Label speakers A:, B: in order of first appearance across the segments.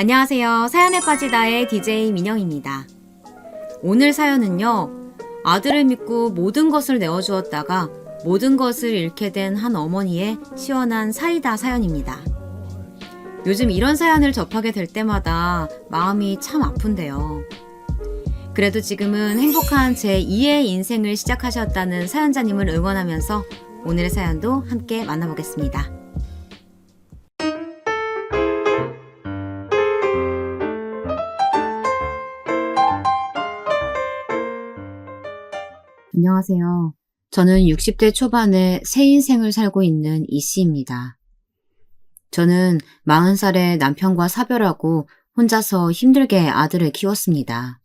A: 안녕하세요. 사연에 빠지다의 DJ 민영입니다. 오늘 사연은요. 아들을 믿고 모든 것을 내어주었다가 모든 것을 잃게 된 한 어머니의 시원한 사이다 사연입니다. 요즘 이런 사연을 접하게 될 때마다 마음이 참 아픈데요. 그래도 지금은 행복한 제2의 인생을 시작하셨다는 사연자님을 응원하면서 오늘의 사연도 함께 만나보겠습니다. 안녕하세요. 저는 60대 초반에 새 인생을 살고 있는 이씨입니다. 저는 40살에 남편과 사별하고 혼자서 힘들게 아들을 키웠습니다.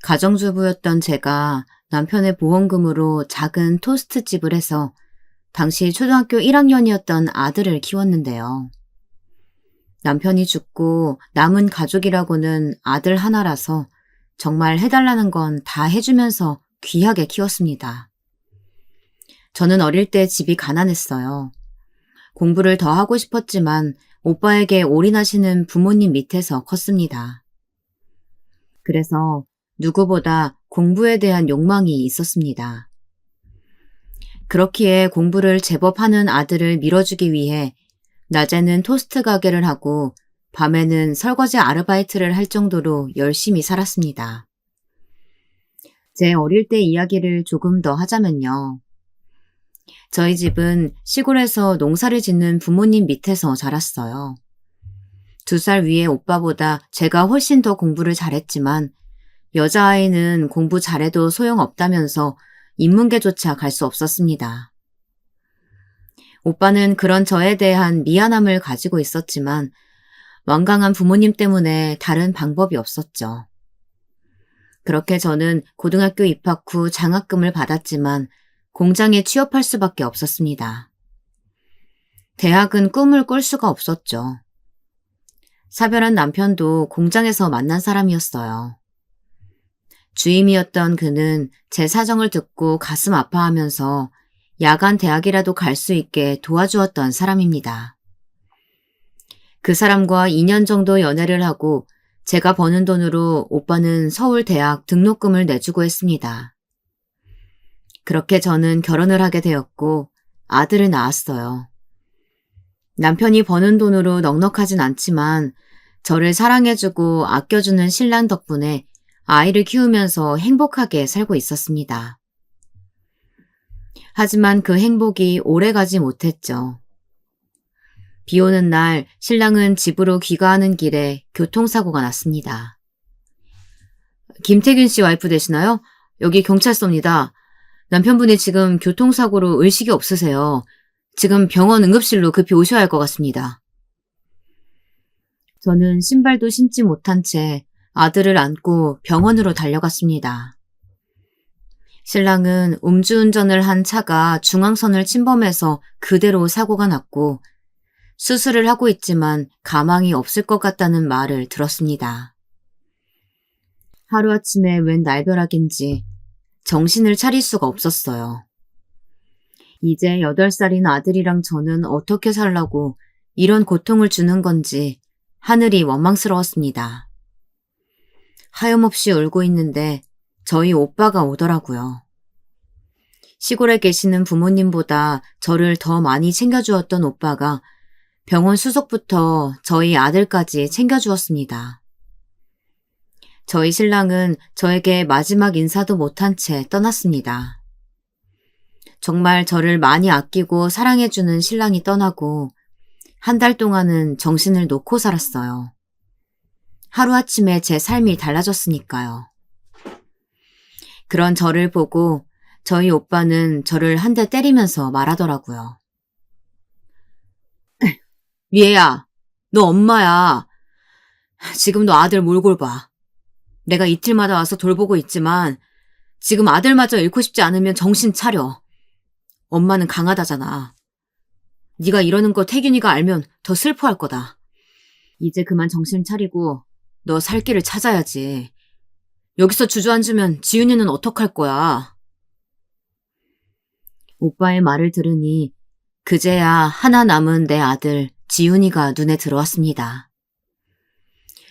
A: 가정주부였던 제가 남편의 보험금으로 작은 토스트집을 해서 당시 초등학교 1학년이었던 아들을 키웠는데요. 남편이 죽고 남은 가족이라고는 아들 하나라서 정말 해달라는 건 다 해주면서 귀하게 키웠습니다. 저는 어릴 때 집이 가난했어요. 공부를 더 하고 싶었지만 오빠에게 올인하시는 부모님 밑에서 컸습니다. 그래서 누구보다 공부에 대한 욕망이 있었습니다. 그렇기에 공부를 제법 하는 아들을 밀어주기 위해 낮에는 토스트 가게를 하고 밤에는 설거지 아르바이트를 할 정도로 열심히 살았습니다. 제 어릴 때 이야기를 조금 더 하자면요. 저희 집은 시골에서 농사를 짓는 부모님 밑에서 자랐어요. 2살 위의 오빠보다 제가 훨씬 더 공부를 잘했지만 여자아이는 공부 잘해도 소용없다면서 인문계조차 갈 수 없었습니다. 오빠는 그런 저에 대한 미안함을 가지고 있었지만 완강한 부모님 때문에 다른 방법이 없었죠. 그렇게 저는 고등학교 입학 후 장학금을 받았지만 공장에 취업할 수밖에 없었습니다. 대학은 꿈을 꿀 수가 없었죠. 사별한 남편도 공장에서 만난 사람이었어요. 주임이었던 그는 제 사정을 듣고 가슴 아파하면서 야간 대학이라도 갈 수 있게 도와주었던 사람입니다. 그 사람과 2년 정도 연애를 하고 제가 버는 돈으로 오빠는 서울대학 등록금을 내주고 했습니다. 그렇게 저는 결혼을 하게 되었고 아들을 낳았어요. 남편이 버는 돈으로 넉넉하진 않지만 저를 사랑해주고 아껴주는 신랑 덕분에 아이를 키우면서 행복하게 살고 있었습니다. 하지만 그 행복이 오래가지 못했죠. 비 오는 날 신랑은 집으로 귀가하는 길에 교통사고가 났습니다. 김태균 씨 와이프 되시나요? 여기 경찰서입니다. 남편분이 지금 교통사고로 의식이 없으세요. 지금 병원 응급실로 급히 오셔야 할 것 같습니다. 저는 신발도 신지 못한 채 아들을 안고 병원으로 달려갔습니다. 신랑은 음주운전을 한 차가 중앙선을 침범해서 그대로 사고가 났고 수술을 하고 있지만 가망이 없을 것 같다는 말을 들었습니다. 하루아침에 웬 날벼락인지 정신을 차릴 수가 없었어요. 이제 8살인 아들이랑 저는 어떻게 살라고 이런 고통을 주는 건지 하늘이 원망스러웠습니다. 하염없이 울고 있는데 저희 오빠가 오더라고요. 시골에 계시는 부모님보다 저를 더 많이 챙겨주었던 오빠가 병원 수속부터 저희 아들까지 챙겨주었습니다. 저희 신랑은 저에게 마지막 인사도 못한 채 떠났습니다. 정말 저를 많이 아끼고 사랑해주는 신랑이 떠나고 한 달 동안은 정신을 놓고 살았어요. 하루아침에 제 삶이 달라졌으니까요. 그런 저를 보고 저희 오빠는 저를 한 대 때리면서 말하더라고요. 리애야, 너 엄마야. 지금 너 아들 몰골 봐. 내가 이틀마다 와서 돌보고 있지만 지금 아들마저 잃고 싶지 않으면 정신 차려. 엄마는 강하다잖아. 네가 이러는 거 태균이가 알면 더 슬퍼할 거다. 이제 그만 정신 차리고 너 살 길을 찾아야지. 여기서 주저앉으면 지윤이는 어떡할 거야. 오빠의 말을 들으니 그제야 하나 남은 내 아들 지훈이가 눈에 들어왔습니다.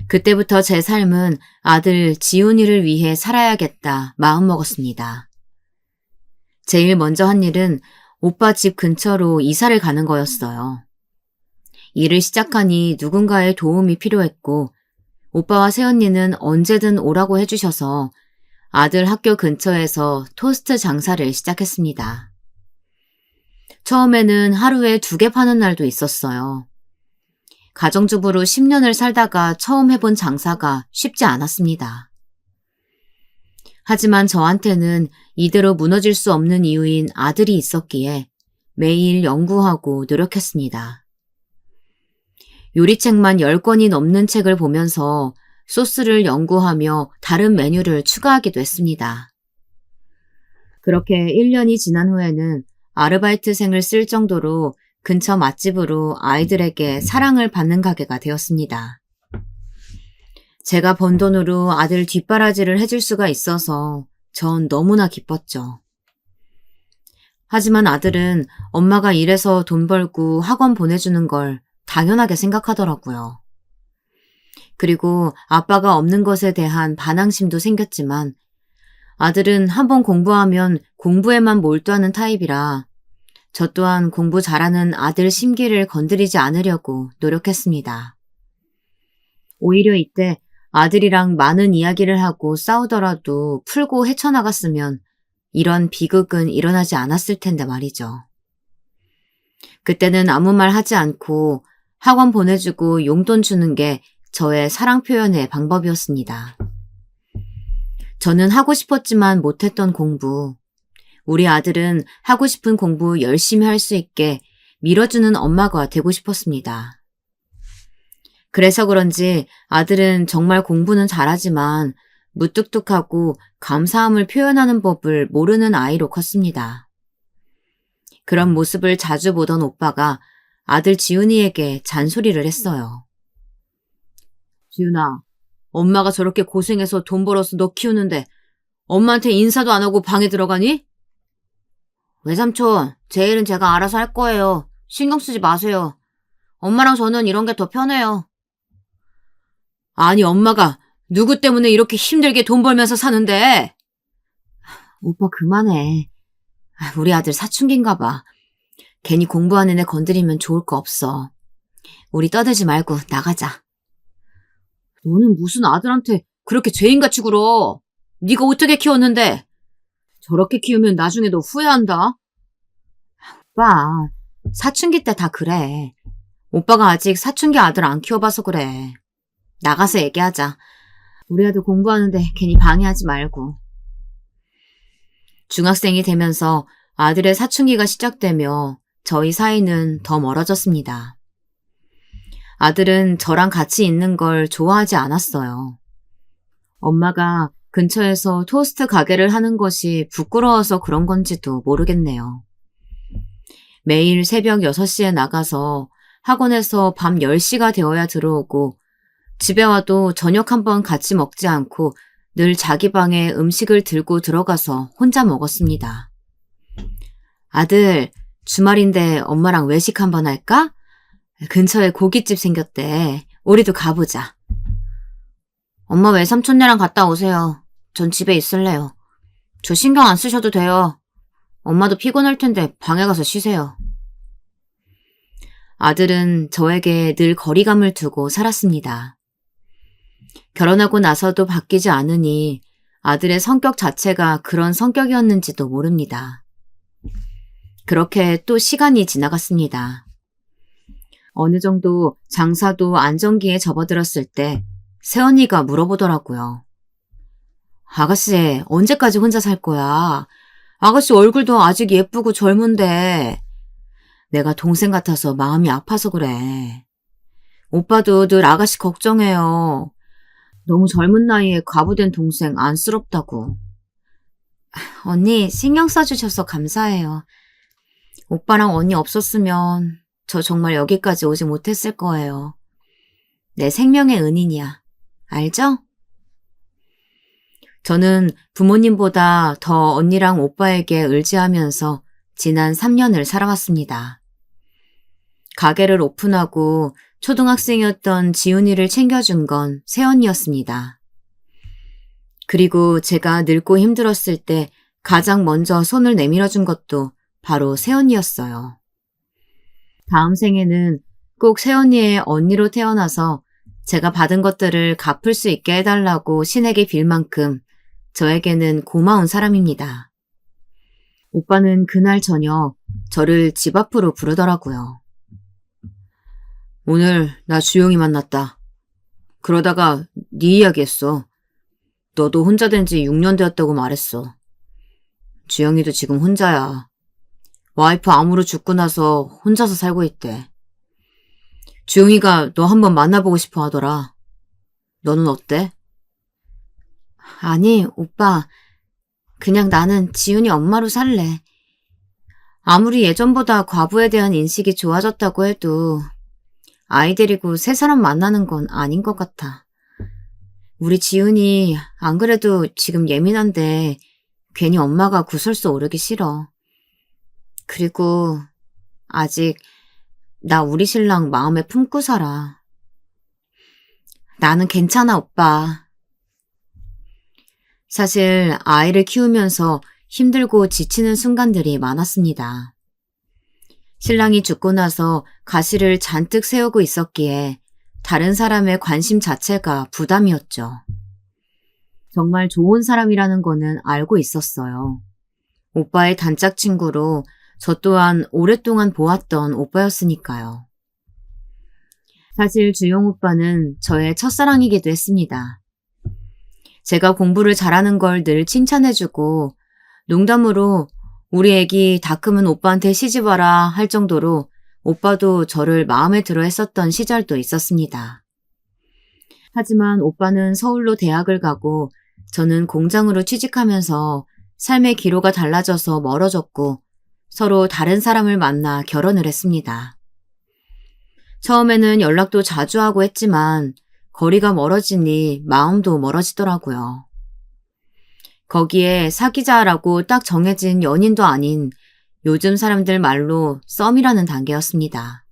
A: 그때부터 제 삶은 아들 지훈이를 위해 살아야겠다 마음먹었습니다. 제일 먼저 한 일은 오빠 집 근처로 이사를 가는 거였어요. 일을 시작하니 누군가의 도움이 필요했고 오빠와 새언니는 언제든 오라고 해주셔서 아들 학교 근처에서 토스트 장사를 시작했습니다. 처음에는 하루에 2개 파는 날도 있었어요. 가정주부로 10년을 살다가 처음 해본 장사가 쉽지 않았습니다. 하지만 저한테는 이대로 무너질 수 없는 이유인 아들이 있었기에 매일 연구하고 노력했습니다. 요리책만 10권이 넘는 책을 보면서 소스를 연구하며 다른 메뉴를 추가하기도 했습니다. 그렇게 1년이 지난 후에는 아르바이트생을 쓸 정도로 근처 맛집으로 아이들에게 사랑을 받는 가게가 되었습니다. 제가 번 돈으로 아들 뒷바라지를 해줄 수가 있어서 전 너무나 기뻤죠. 하지만 아들은 엄마가 일해서 돈 벌고 학원 보내주는 걸 당연하게 생각하더라고요. 그리고 아빠가 없는 것에 대한 반항심도 생겼지만 아들은 한번 공부하면 공부에만 몰두하는 타입이라 저 또한 공부 잘하는 아들 심기를 건드리지 않으려고 노력했습니다. 오히려 이때 아들이랑 많은 이야기를 하고 싸우더라도 풀고 헤쳐나갔으면 이런 비극은 일어나지 않았을 텐데 말이죠. 그때는 아무 말 하지 않고 학원 보내주고 용돈 주는 게 저의 사랑 표현의 방법이었습니다. 저는 하고 싶었지만 못했던 공부, 우리 아들은 하고 싶은 공부 열심히 할 수 있게 밀어주는 엄마가 되고 싶었습니다. 그래서 그런지 아들은 정말 공부는 잘하지만 무뚝뚝하고 감사함을 표현하는 법을 모르는 아이로 컸습니다. 그런 모습을 자주 보던 오빠가 아들 지훈이에게 잔소리를 했어요. 지훈아, 엄마가 저렇게 고생해서 돈 벌어서 너 키우는데 엄마한테 인사도 안 하고 방에 들어가니? 외삼촌, 제 일은 제가 알아서 할 거예요. 신경 쓰지 마세요. 엄마랑 저는 이런 게 더 편해요. 아니, 엄마가 누구 때문에 이렇게 힘들게 돈 벌면서 사는데? 오빠 그만해. 우리 아들 사춘기인가 봐. 괜히 공부하는 애 건드리면 좋을 거 없어. 우리 떠들지 말고 나가자. 너는 무슨 아들한테 그렇게 죄인같이 굴어. 네가 어떻게 키웠는데? 저렇게 키우면 나중에 너 후회한다. 오빠, 사춘기 때 다 그래. 오빠가 아직 사춘기 아들 안 키워봐서 그래. 나가서 얘기하자. 우리 아들 공부하는데 괜히 방해하지 말고. 중학생이 되면서 아들의 사춘기가 시작되며 저희 사이는 더 멀어졌습니다. 아들은 저랑 같이 있는 걸 좋아하지 않았어요. 엄마가 근처에서 토스트 가게를 하는 것이 부끄러워서 그런 건지도 모르겠네요. 매일 새벽 6시에 나가서 학원에서 밤 10시가 되어야 들어오고 집에 와도 저녁 한번 같이 먹지 않고 늘 자기 방에 음식을 들고 들어가서 혼자 먹었습니다. 아들, 주말인데 엄마랑 외식 한번 할까? 근처에 고깃집 생겼대. 우리도 가보자. 엄마 외삼촌네랑 갔다 오세요. 전 집에 있을래요. 저 신경 안 쓰셔도 돼요. 엄마도 피곤할 텐데 방에 가서 쉬세요. 아들은 저에게 늘 거리감을 두고 살았습니다. 결혼하고 나서도 바뀌지 않으니 아들의 성격 자체가 그런 성격이었는지도 모릅니다. 그렇게 또 시간이 지나갔습니다. 어느 정도 장사도 안정기에 접어들었을 때 새언니가 물어보더라고요. 아가씨, 언제까지 혼자 살 거야? 아가씨 얼굴도 아직 예쁘고 젊은데. 내가 동생 같아서 마음이 아파서 그래. 오빠도 늘 아가씨 걱정해요. 너무 젊은 나이에 과부된 동생 안쓰럽다고. 언니, 신경 써주셔서 감사해요. 오빠랑 언니 없었으면 저 정말 여기까지 오지 못했을 거예요. 내 생명의 은인이야. 알죠? 저는 부모님보다 더 언니랑 오빠에게 의지하면서 지난 3년을 살아왔습니다. 가게를 오픈하고 초등학생이었던 지훈이를 챙겨준 건 새언니였습니다. 그리고 제가 늙고 힘들었을 때 가장 먼저 손을 내밀어준 것도 바로 새언니였어요. 다음 생에는 꼭 새언니의 언니로 태어나서 제가 받은 것들을 갚을 수 있게 해달라고 신에게 빌 만큼 저에게는 고마운 사람입니다. 오빠는 그날 저녁 저를 집 앞으로 부르더라고요. 오늘 나 주영이 만났다. 그러다가 네 이야기했어. 너도 혼자 된 지 6년 되었다고 말했어. 주영이도 지금 혼자야. 와이프 암으로 죽고 나서 혼자서 살고 있대. 주영이가 너 한번 만나보고 싶어 하더라. 너는 어때? 아니, 오빠. 그냥 나는 지훈이 엄마로 살래. 아무리 예전보다 과부에 대한 인식이 좋아졌다고 해도 아이 데리고 새 사람 만나는 건 아닌 것 같아. 우리 지훈이 안 그래도 지금 예민한데 괜히 엄마가 구설수 오르기 싫어. 그리고 아직 나 우리 신랑 마음에 품고 살아. 나는 괜찮아, 오빠. 사실 아이를 키우면서 힘들고 지치는 순간들이 많았습니다. 신랑이 죽고 나서 가시를 잔뜩 세우고 있었기에 다른 사람의 관심 자체가 부담이었죠. 정말 좋은 사람이라는 거는 알고 있었어요. 오빠의 단짝 친구로 저 또한 오랫동안 보았던 오빠였으니까요. 사실 주용 오빠는 저의 첫사랑이기도 했습니다. 제가 공부를 잘하는 걸 늘 칭찬해주고 농담으로 우리 애기 다 크면 오빠한테 시집와라 할 정도로 오빠도 저를 마음에 들어 했었던 시절도 있었습니다. 하지만 오빠는 서울로 대학을 가고 저는 공장으로 취직하면서 삶의 기로가 달라져서 멀어졌고 서로 다른 사람을 만나 결혼을 했습니다. 처음에는 연락도 자주 하고 했지만 거리가 멀어지니 마음도 멀어지더라고요. 거기에 사귀자라고 딱 정해진 연인도 아닌 요즘 사람들 말로 썸이라는 단계였습니다.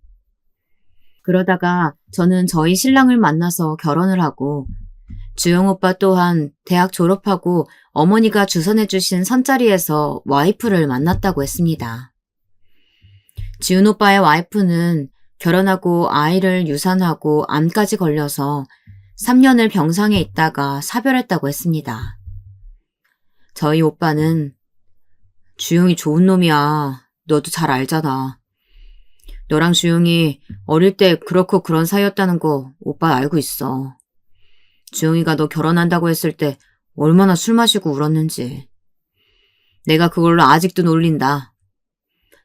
A: 그러다가 저는 저희 신랑을 만나서 결혼을 하고 주영 오빠 또한 대학 졸업하고 어머니가 주선해주신 선자리에서 와이프를 만났다고 했습니다. 지훈 오빠의 와이프는 결혼하고 아이를 유산하고 암까지 걸려서 3년을 병상에 있다가 사별했다고 했습니다. 저희 오빠는 주영이 좋은 놈이야. 너도 잘 알잖아. 너랑 주영이 어릴 때 그렇고 그런 사이였다는 거 오빠 알고 있어. 주영이가 너 결혼한다고 했을 때 얼마나 술 마시고 울었는지. 내가 그걸로 아직도 놀린다.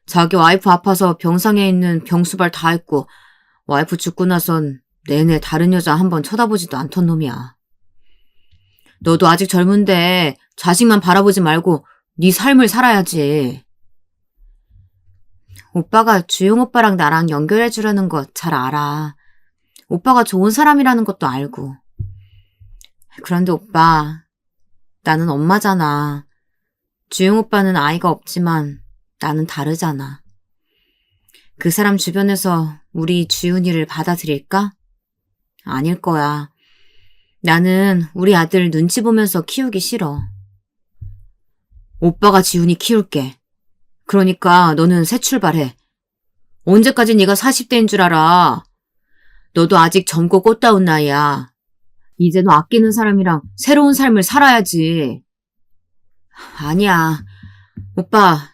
A: 자기 와이프 아파서 병상에 있는 병수발 다 했고 와이프 죽고 나선 내내 다른 여자 한번 쳐다보지도 않던 놈이야. 너도 아직 젊은데 자식만 바라보지 말고 네 삶을 살아야지. 오빠가 주용 오빠랑 나랑 연결해 주려는 거 잘 알아. 오빠가 좋은 사람이라는 것도 알고. 그런데 오빠, 나는 엄마잖아. 주용 오빠는 아이가 없지만 나는 다르잖아. 그 사람 주변에서 우리 주윤이를 받아들일까? 아닐 거야. 나는 우리 아들 눈치 보면서 키우기 싫어. 오빠가 지훈이 키울게. 그러니까 너는 새 출발해. 언제까지 네가 40대인 줄 알아. 너도 아직 젊고 꽃다운 나이야. 이제 너 아끼는 사람이랑 새로운 삶을 살아야지. 아니야. 오빠,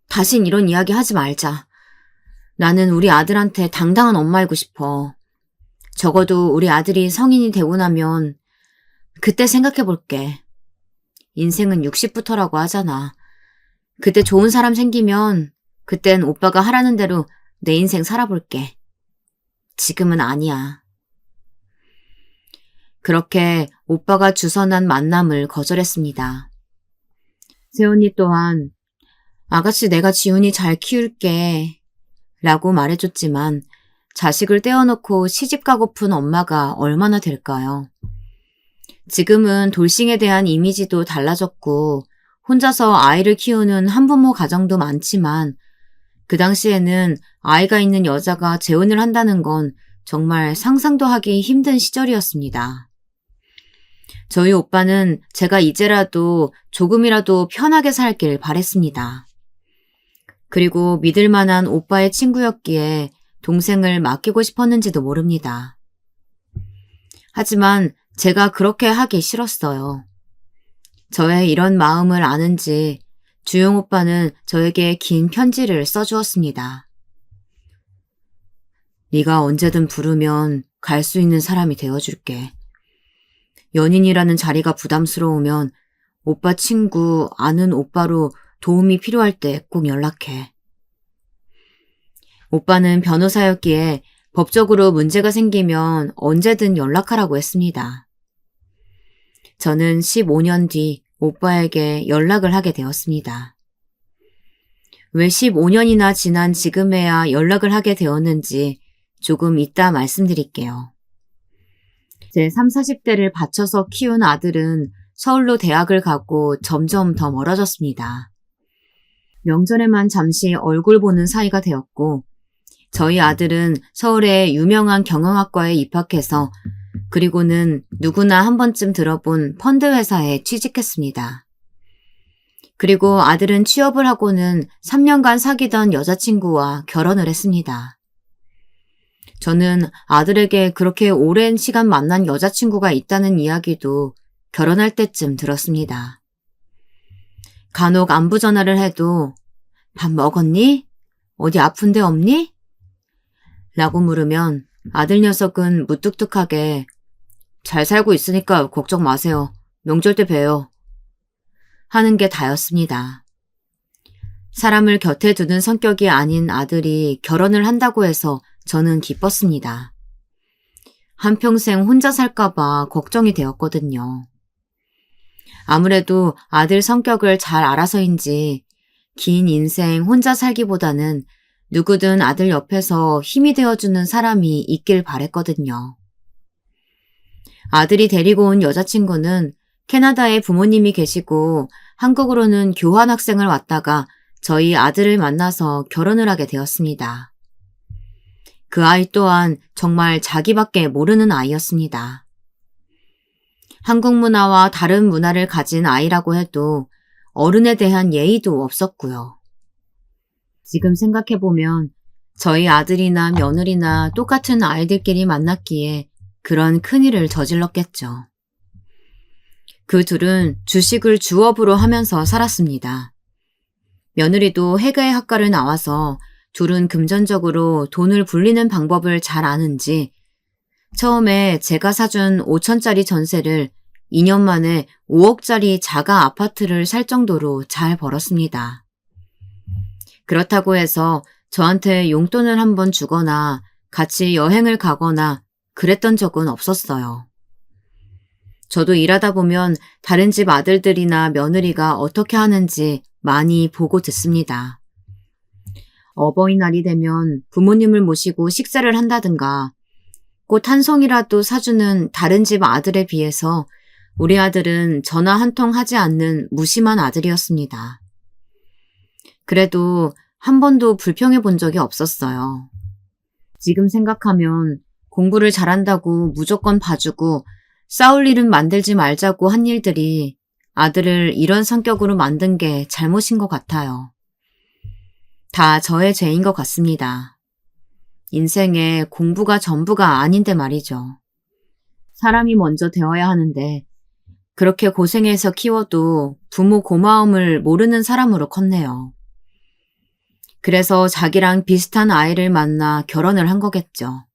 A: 다신 이런 이야기 하지 말자. 나는 우리 아들한테 당당한 엄마이고 싶어. 적어도 우리 아들이 성인이 되고 나면 그때 생각해 볼게. 인생은 60부터라고 하잖아. 그때 좋은 사람 생기면 그땐 오빠가 하라는 대로 내 인생 살아볼게. 지금은 아니야. 그렇게 오빠가 주선한 만남을 거절했습니다. 새언니 또한 아가씨 내가 지훈이 잘 키울게 라고 말해줬지만 자식을 떼어놓고 시집가고픈 엄마가 얼마나 될까요? 지금은 돌싱에 대한 이미지도 달라졌고 혼자서 아이를 키우는 한부모 가정도 많지만 그 당시에는 아이가 있는 여자가 재혼을 한다는 건 정말 상상도 하기 힘든 시절이었습니다. 저희 오빠는 제가 이제라도 조금이라도 편하게 살길 바랬습니다. 그리고 믿을 만한 오빠의 친구였기에 동생을 맡기고 싶었는지도 모릅니다. 하지만 제가 그렇게 하기 싫었어요. 저의 이런 마음을 아는지 주영 오빠는 저에게 긴 편지를 써주었습니다. 네가 언제든 부르면 갈 수 있는 사람이 되어줄게. 연인이라는 자리가 부담스러우면 오빠 친구, 아는 오빠로 도움이 필요할 때 꼭 연락해. 오빠는 변호사였기에 법적으로 문제가 생기면 언제든 연락하라고 했습니다. 저는 15년 뒤 오빠에게 연락을 하게 되었습니다. 왜 15년이나 지난 지금에야 연락을 하게 되었는지 조금 이따 말씀드릴게요. 제 30, 40대를 바쳐서 키운 아들은 서울로 대학을 가고 점점 더 멀어졌습니다. 명절에만 잠시 얼굴 보는 사이가 되었고 저희 아들은 서울의 유명한 경영학과에 입학해서 그리고는 누구나 한 번쯤 들어본 펀드 회사에 취직했습니다. 그리고 아들은 취업을 하고는 3년간 사귀던 여자친구와 결혼을 했습니다. 저는 아들에게 그렇게 오랜 시간 만난 여자친구가 있다는 이야기도 결혼할 때쯤 들었습니다. 간혹 안부 전화를 해도 밥 먹었니? 어디 아픈 데 없니? 라고 물으면 아들 녀석은 무뚝뚝하게 잘 살고 있으니까 걱정 마세요. 명절 때 봬요. 하는 게 다였습니다. 사람을 곁에 두는 성격이 아닌 아들이 결혼을 한다고 해서 저는 기뻤습니다. 한평생 혼자 살까봐 걱정이 되었거든요. 아무래도 아들 성격을 잘 알아서인지 긴 인생 혼자 살기보다는 누구든 아들 옆에서 힘이 되어주는 사람이 있길 바랬거든요. 아들이 데리고 온 여자친구는 캐나다에 부모님이 계시고 한국으로는 교환학생을 왔다가 저희 아들을 만나서 결혼을 하게 되었습니다. 그 아이 또한 정말 자기밖에 모르는 아이였습니다. 한국 문화와 다른 문화를 가진 아이라고 해도 어른에 대한 예의도 없었고요. 지금 생각해보면 저희 아들이나 며느리나 똑같은 아이들끼리 만났기에 그런 큰일을 저질렀겠죠. 그 둘은 주식을 주업으로 하면서 살았습니다. 며느리도 회계학과를 나와서 둘은 금전적으로 돈을 불리는 방법을 잘 아는지 처음에 제가 사준 5천짜리 전세를 2년 만에 5억짜리 자가 아파트를 살 정도로 잘 벌었습니다. 그렇다고 해서 저한테 용돈을 한번 주거나 같이 여행을 가거나 그랬던 적은 없었어요. 저도 일하다 보면 다른 집 아들들이나 며느리가 어떻게 하는지 많이 보고 듣습니다. 어버이날이 되면 부모님을 모시고 식사를 한다든가 꽃 한 송이라도 사주는 다른 집 아들에 비해서 우리 아들은 전화 한 통 하지 않는 무심한 아들이었습니다. 그래도 한 번도 불평해 본 적이 없었어요. 지금 생각하면 공부를 잘한다고 무조건 봐주고 싸울 일은 만들지 말자고 한 일들이 아들을 이런 성격으로 만든 게 잘못인 것 같아요. 다 저의 죄인 것 같습니다. 인생에 공부가 전부가 아닌데 말이죠. 사람이 먼저 되어야 하는데 그렇게 고생해서 키워도 부모 고마움을 모르는 사람으로 컸네요. 그래서 자기랑 비슷한 아이를 만나 결혼을 한 거겠죠.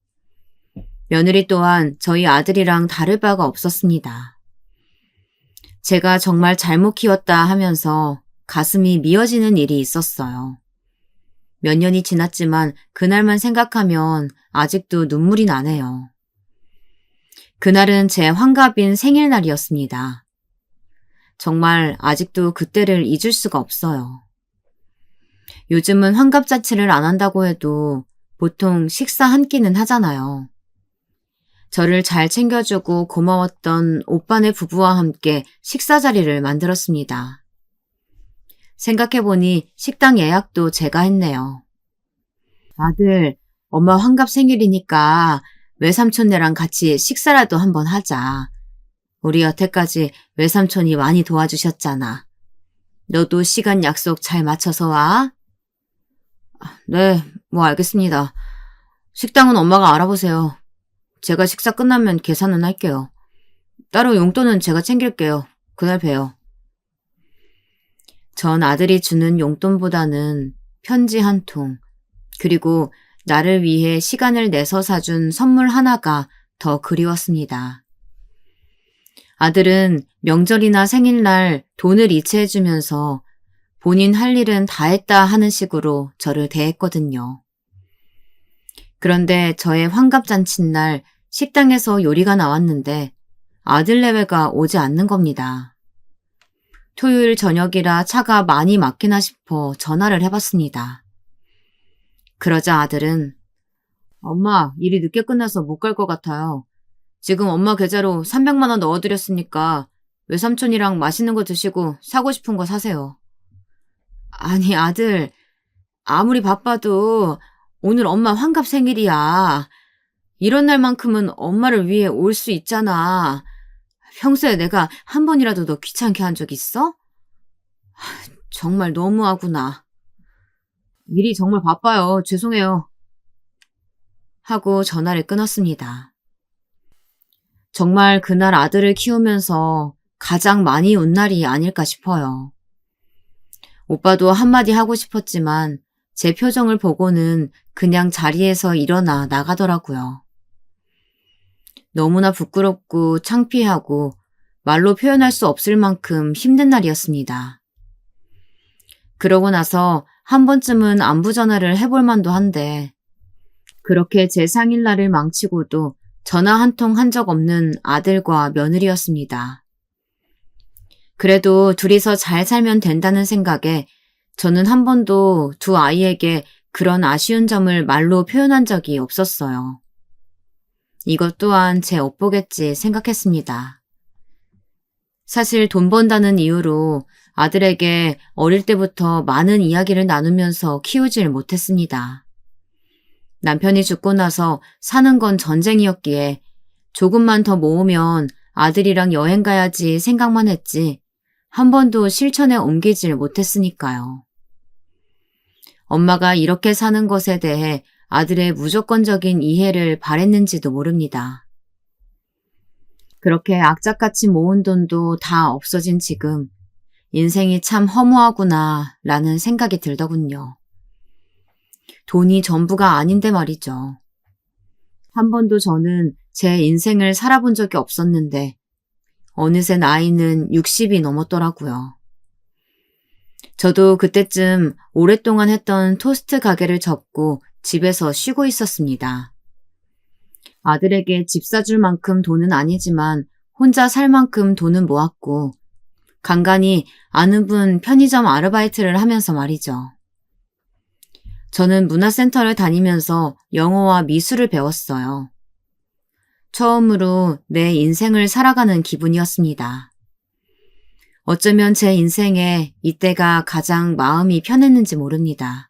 A: 며느리 또한 저희 아들이랑 다를 바가 없었습니다. 제가 정말 잘못 키웠다 하면서 가슴이 미어지는 일이 있었어요. 몇 년이 지났지만 그날만 생각하면 아직도 눈물이 나네요. 그날은 제 환갑인 생일날이었습니다. 정말 아직도 그때를 잊을 수가 없어요. 요즘은 환갑잔치를 안 한다고 해도 보통 식사 한 끼는 하잖아요. 저를 잘 챙겨주고 고마웠던 오빠네 부부와 함께 식사 자리를 만들었습니다. 생각해보니 식당 예약도 제가 했네요. 아들, 엄마 환갑 생일이니까 외삼촌네랑 같이 식사라도 한번 하자. 우리 여태까지 외삼촌이 많이 도와주셨잖아. 너도 시간 약속 잘 맞춰서 와. 네, 뭐 알겠습니다. 식당은 엄마가 알아보세요. 제가 식사 끝나면 계산은 할게요. 따로 용돈은 제가 챙길게요. 그날 봬요. 전 아들이 주는 용돈보다는 편지 한 통, 그리고 나를 위해 시간을 내서 사준 선물 하나가 더 그리웠습니다. 아들은 명절이나 생일날 돈을 이체해주면서 본인 할 일은 다 했다 하는 식으로 저를 대했거든요. 그런데 저의 환갑잔치날 식당에서 요리가 나왔는데 아들 내외가 오지 않는 겁니다. 토요일 저녁이라 차가 많이 막히나 싶어 전화를 해봤습니다. 그러자 아들은 엄마, 일이 늦게 끝나서 못 갈 것 같아요. 지금 엄마 계좌로 300만 원 넣어드렸으니까 외삼촌이랑 맛있는 거 드시고 사고 싶은 거 사세요. 아니 아들, 아무리 바빠도 오늘 엄마 환갑 생일이야. 이런 날만큼은 엄마를 위해 올 수 있잖아. 평소에 내가 한 번이라도 너 귀찮게 한 적 있어? 정말 너무하구나. 일이 정말 바빠요. 죄송해요. 하고 전화를 끊었습니다. 정말 그날 아들을 키우면서 가장 많이 운 날이 아닐까 싶어요. 오빠도 한마디 하고 싶었지만 제 표정을 보고는 그냥 자리에서 일어나 나가더라고요. 너무나 부끄럽고 창피하고 말로 표현할 수 없을 만큼 힘든 날이었습니다. 그러고 나서 한 번쯤은 안부 전화를 해볼 만도 한데 그렇게 제 상일날을 망치고도 전화 한 통 한 적 없는 아들과 며느리였습니다. 그래도 둘이서 잘 살면 된다는 생각에 저는 한 번도 두 아이에게 그런 아쉬운 점을 말로 표현한 적이 없었어요. 이것 또한 제 업보겠지 생각했습니다. 사실 돈 번다는 이유로 아들에게 어릴 때부터 많은 이야기를 나누면서 키우질 못했습니다. 남편이 죽고 나서 사는 건 전쟁이었기에 조금만 더 모으면 아들이랑 여행 가야지 생각만 했지 한 번도 실천에 옮기질 못했으니까요. 엄마가 이렇게 사는 것에 대해 아들의 무조건적인 이해를 바랬는지도 모릅니다. 그렇게 악착같이 모은 돈도 다 없어진 지금 인생이 참 허무하구나 라는 생각이 들더군요. 돈이 전부가 아닌데 말이죠. 한 번도 저는 제 인생을 살아본 적이 없었는데 어느새 나이는 60이 넘었더라고요. 저도 그때쯤 오랫동안 했던 토스트 가게를 접고 집에서 쉬고 있었습니다. 아들에게 집 사줄 만큼 돈은 아니지만 혼자 살 만큼 돈은 모았고 간간히 아는 분 편의점 아르바이트를 하면서 말이죠. 저는 문화센터를 다니면서 영어와 미술을 배웠어요. 처음으로 내 인생을 살아가는 기분이었습니다. 어쩌면 제 인생에 이때가 가장 마음이 편했는지 모릅니다.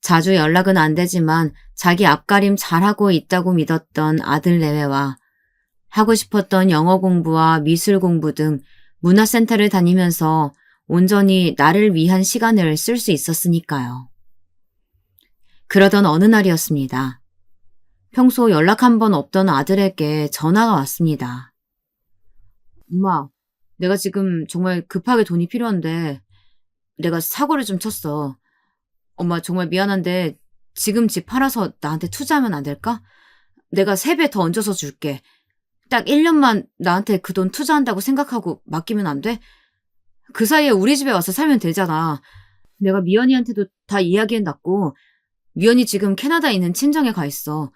A: 자주 연락은 안 되지만 자기 앞가림 잘하고 있다고 믿었던 아들 내외와 하고 싶었던 영어 공부와 미술 공부 등 문화센터를 다니면서 온전히 나를 위한 시간을 쓸 수 있었으니까요. 그러던 어느 날이었습니다. 평소 연락 한 번 없던 아들에게 전화가 왔습니다. 엄마, 내가 지금 정말 급하게 돈이 필요한데 내가 사고를 좀 쳤어. 엄마 정말 미안한데 지금 집 팔아서 나한테 투자하면 안 될까? 내가 3배 더 얹어서 줄게. 딱 1년만 나한테 그 돈 투자한다고 생각하고 맡기면 안 돼? 그 사이에 우리 집에 와서 살면 되잖아. 내가 미연이한테도 다 이야기해놨고 미연이 지금 캐나다에 있는 친정에 가 있어.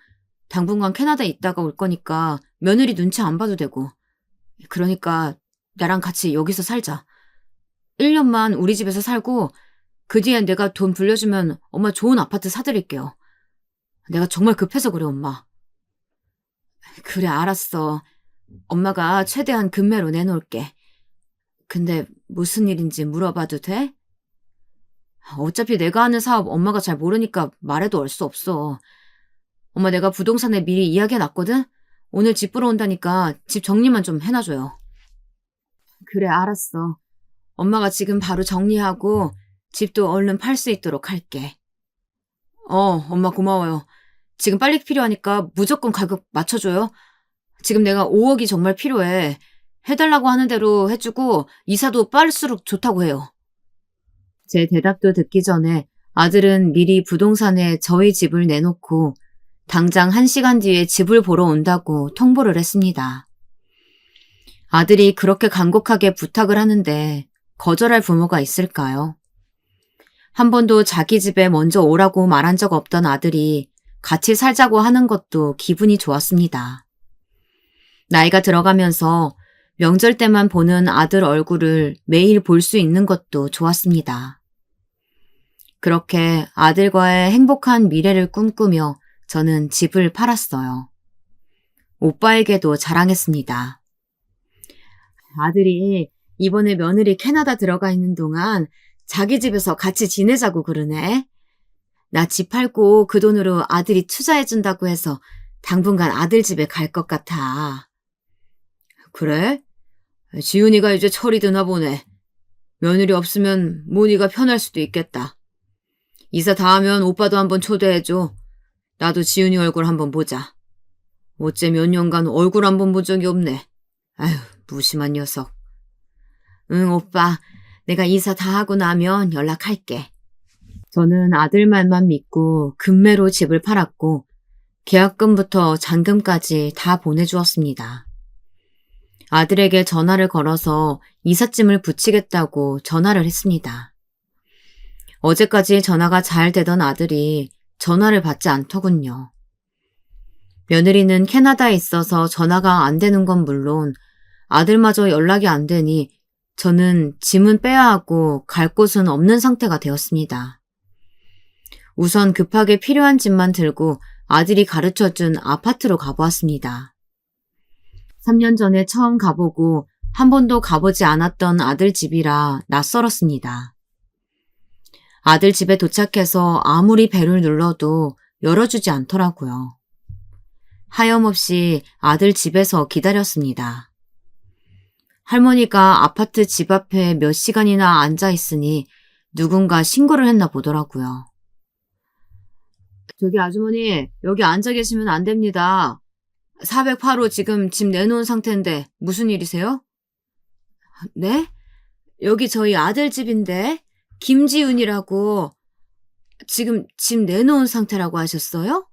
A: 당분간 캐나다에 있다가 올 거니까 며느리 눈치 안 봐도 되고. 그러니까 나랑 같이 여기서 살자. 1년만 우리 집에서 살고 그 뒤엔 내가 돈 불려주면 엄마 좋은 아파트 사드릴게요. 내가 정말 급해서 그래, 엄마. 그래, 알았어. 엄마가 최대한 금매로 내놓을게. 근데 무슨 일인지 물어봐도 돼? 어차피 내가 하는 사업 엄마가 잘 모르니까 말해도 알 수 없어. 엄마 내가 부동산에 미리 이야기해놨거든? 오늘 집 보러 온다니까 집 정리만 좀 해놔줘요. 그래, 알았어. 엄마가 지금 바로 정리하고 집도 얼른 팔 수 있도록 할게. 엄마 고마워요. 지금 빨리 필요하니까 무조건 가격 맞춰줘요. 지금 내가 5억이 정말 필요해. 해달라고 하는 대로 해주고 이사도 빠를수록 좋다고 해요. 제 대답도 듣기 전에 아들은 미리 부동산에 저희 집을 내놓고 당장 1시간 뒤에 집을 보러 온다고 통보를 했습니다. 아들이 그렇게 간곡하게 부탁을 하는데 거절할 부모가 있을까요? 한 번도 자기 집에 먼저 오라고 말한 적 없던 아들이 같이 살자고 하는 것도 기분이 좋았습니다. 나이가 들어가면서 명절 때만 보는 아들 얼굴을 매일 볼 수 있는 것도 좋았습니다. 그렇게 아들과의 행복한 미래를 꿈꾸며 저는 집을 팔았어요. 오빠에게도 자랑했습니다. 아들이 이번에 며느리 캐나다 들어가 있는 동안 자기 집에서 같이 지내자고 그러네. 나 집 팔고 그 돈으로 아들이 투자해준다고 해서 당분간 아들 집에 갈 것 같아. 그래? 지훈이가 이제 철이 드나 보네. 며느리 없으면 모니가 편할 수도 있겠다. 이사 다 하면 오빠도 한번 초대해줘. 나도 지훈이 얼굴 한번 보자. 어째 몇 년간 얼굴 한번 본 적이 없네. 아휴, 무심한 녀석. 응, 오빠. 내가 이사 다 하고 나면 연락할게. 저는 아들 말만 믿고 금매로 집을 팔았고 계약금부터 잔금까지 다 보내주었습니다. 아들에게 전화를 걸어서 이삿짐을 붙이겠다고 전화를 했습니다. 어제까지 전화가 잘 되던 아들이 전화를 받지 않더군요. 며느리는 캐나다에 있어서 전화가 안 되는 건 물론 아들마저 연락이 안 되니 저는 짐은 빼야 하고 갈 곳은 없는 상태가 되었습니다. 우선 급하게 필요한 짐만 들고 아들이 가르쳐준 아파트로 가보았습니다. 3년 전에 처음 가보고 한 번도 가보지 않았던 아들 집이라 낯설었습니다. 아들 집에 도착해서 아무리 배를 눌러도 열어주지 않더라고요. 하염없이 아들 집에서 기다렸습니다. 할머니가 아파트 집 앞에 몇 시간이나 앉아 있으니 누군가 신고를 했나 보더라고요. 저기 아주머니, 여기 앉아 계시면 안 됩니다. 408호 지금 집 내놓은 상태인데 무슨 일이세요? 네? 여기 저희 아들 집인데 김지훈이라고 지금 집 내놓은 상태라고 하셨어요?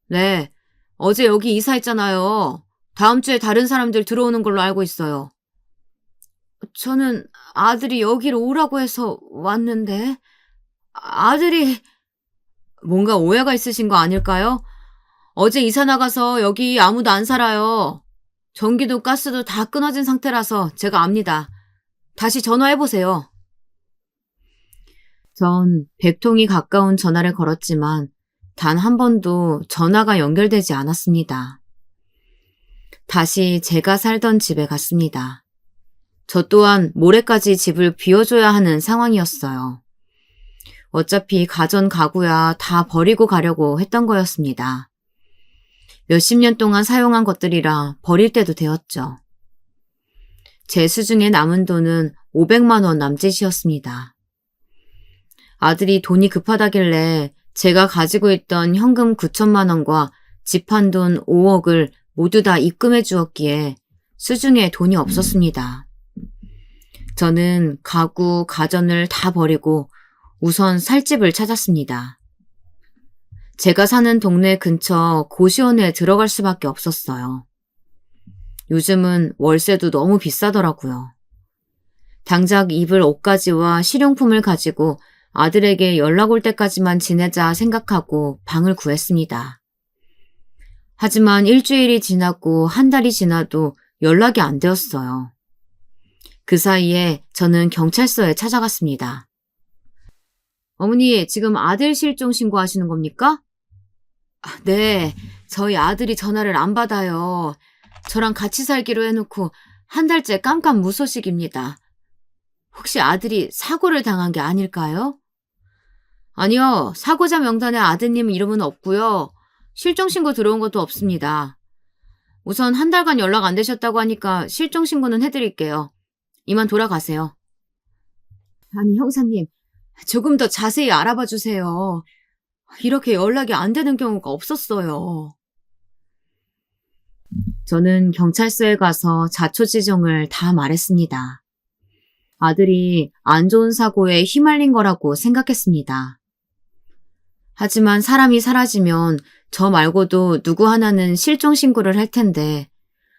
A: 네, 어제 여기 이사했잖아요. 다음 주에 다른 사람들 들어오는 걸로 알고 있어요. 저는 아들이 여기로 오라고 해서 왔는데 아들이 뭔가 오해가 있으신 거 아닐까요? 어제 이사 나가서 여기 아무도 안 살아요. 전기도 가스도 다 끊어진 상태라서 제가 압니다. 다시 전화해보세요. 전 100통이 가까운 전화를 걸었지만 단 한 번도 전화가 연결되지 않았습니다. 다시 제가 살던 집에 갔습니다. 저 또한 모레까지 집을 비워줘야 하는 상황이었어요. 어차피 가전 가구야 다 버리고 가려고 했던 거였습니다. 몇십 년 동안 사용한 것들이라 버릴 때도 되었죠. 제 수중에 남은 돈은 500만 원 남짓이었습니다. 아들이 돈이 급하다길래 제가 가지고 있던 현금 9천만 원과 집 한 돈 5억을 모두 다 입금해 주었기에 수중에 돈이 없었습니다. 저는 가구, 가전을 다 버리고 우선 살 집을 찾았습니다. 제가 사는 동네 근처 고시원에 들어갈 수밖에 없었어요. 요즘은 월세도 너무 비싸더라고요. 당장 입을 옷가지와 실용품을 가지고 아들에게 연락 올 때까지만 지내자 생각하고 방을 구했습니다. 하지만 일주일이 지나고 한 달이 지나도 연락이 안 되었어요. 그 사이에 저는 경찰서에 찾아갔습니다. 어머니, 지금 아들 실종 신고하시는 겁니까? 네, 저희 아들이 전화를 안 받아요. 저랑 같이 살기로 해놓고 한 달째 깜깜 무소식입니다. 혹시 아들이 사고를 당한 게 아닐까요? 아니요, 사고자 명단에 아드님 이름은 없고요. 실종신고 들어온 것도 없습니다. 우선 한 달간 연락 안 되셨다고 하니까 실종신고는 해드릴게요. 이만 돌아가세요. 아니, 형사님, 조금 더 자세히 알아봐 주세요. 이렇게 연락이 안 되는 경우가 없었어요. 저는 경찰서에 가서 자초지종을 다 말했습니다. 아들이 안 좋은 사고에 휘말린 거라고 생각했습니다. 하지만 사람이 사라지면 저 말고도 누구 하나는 실종신고를 할 텐데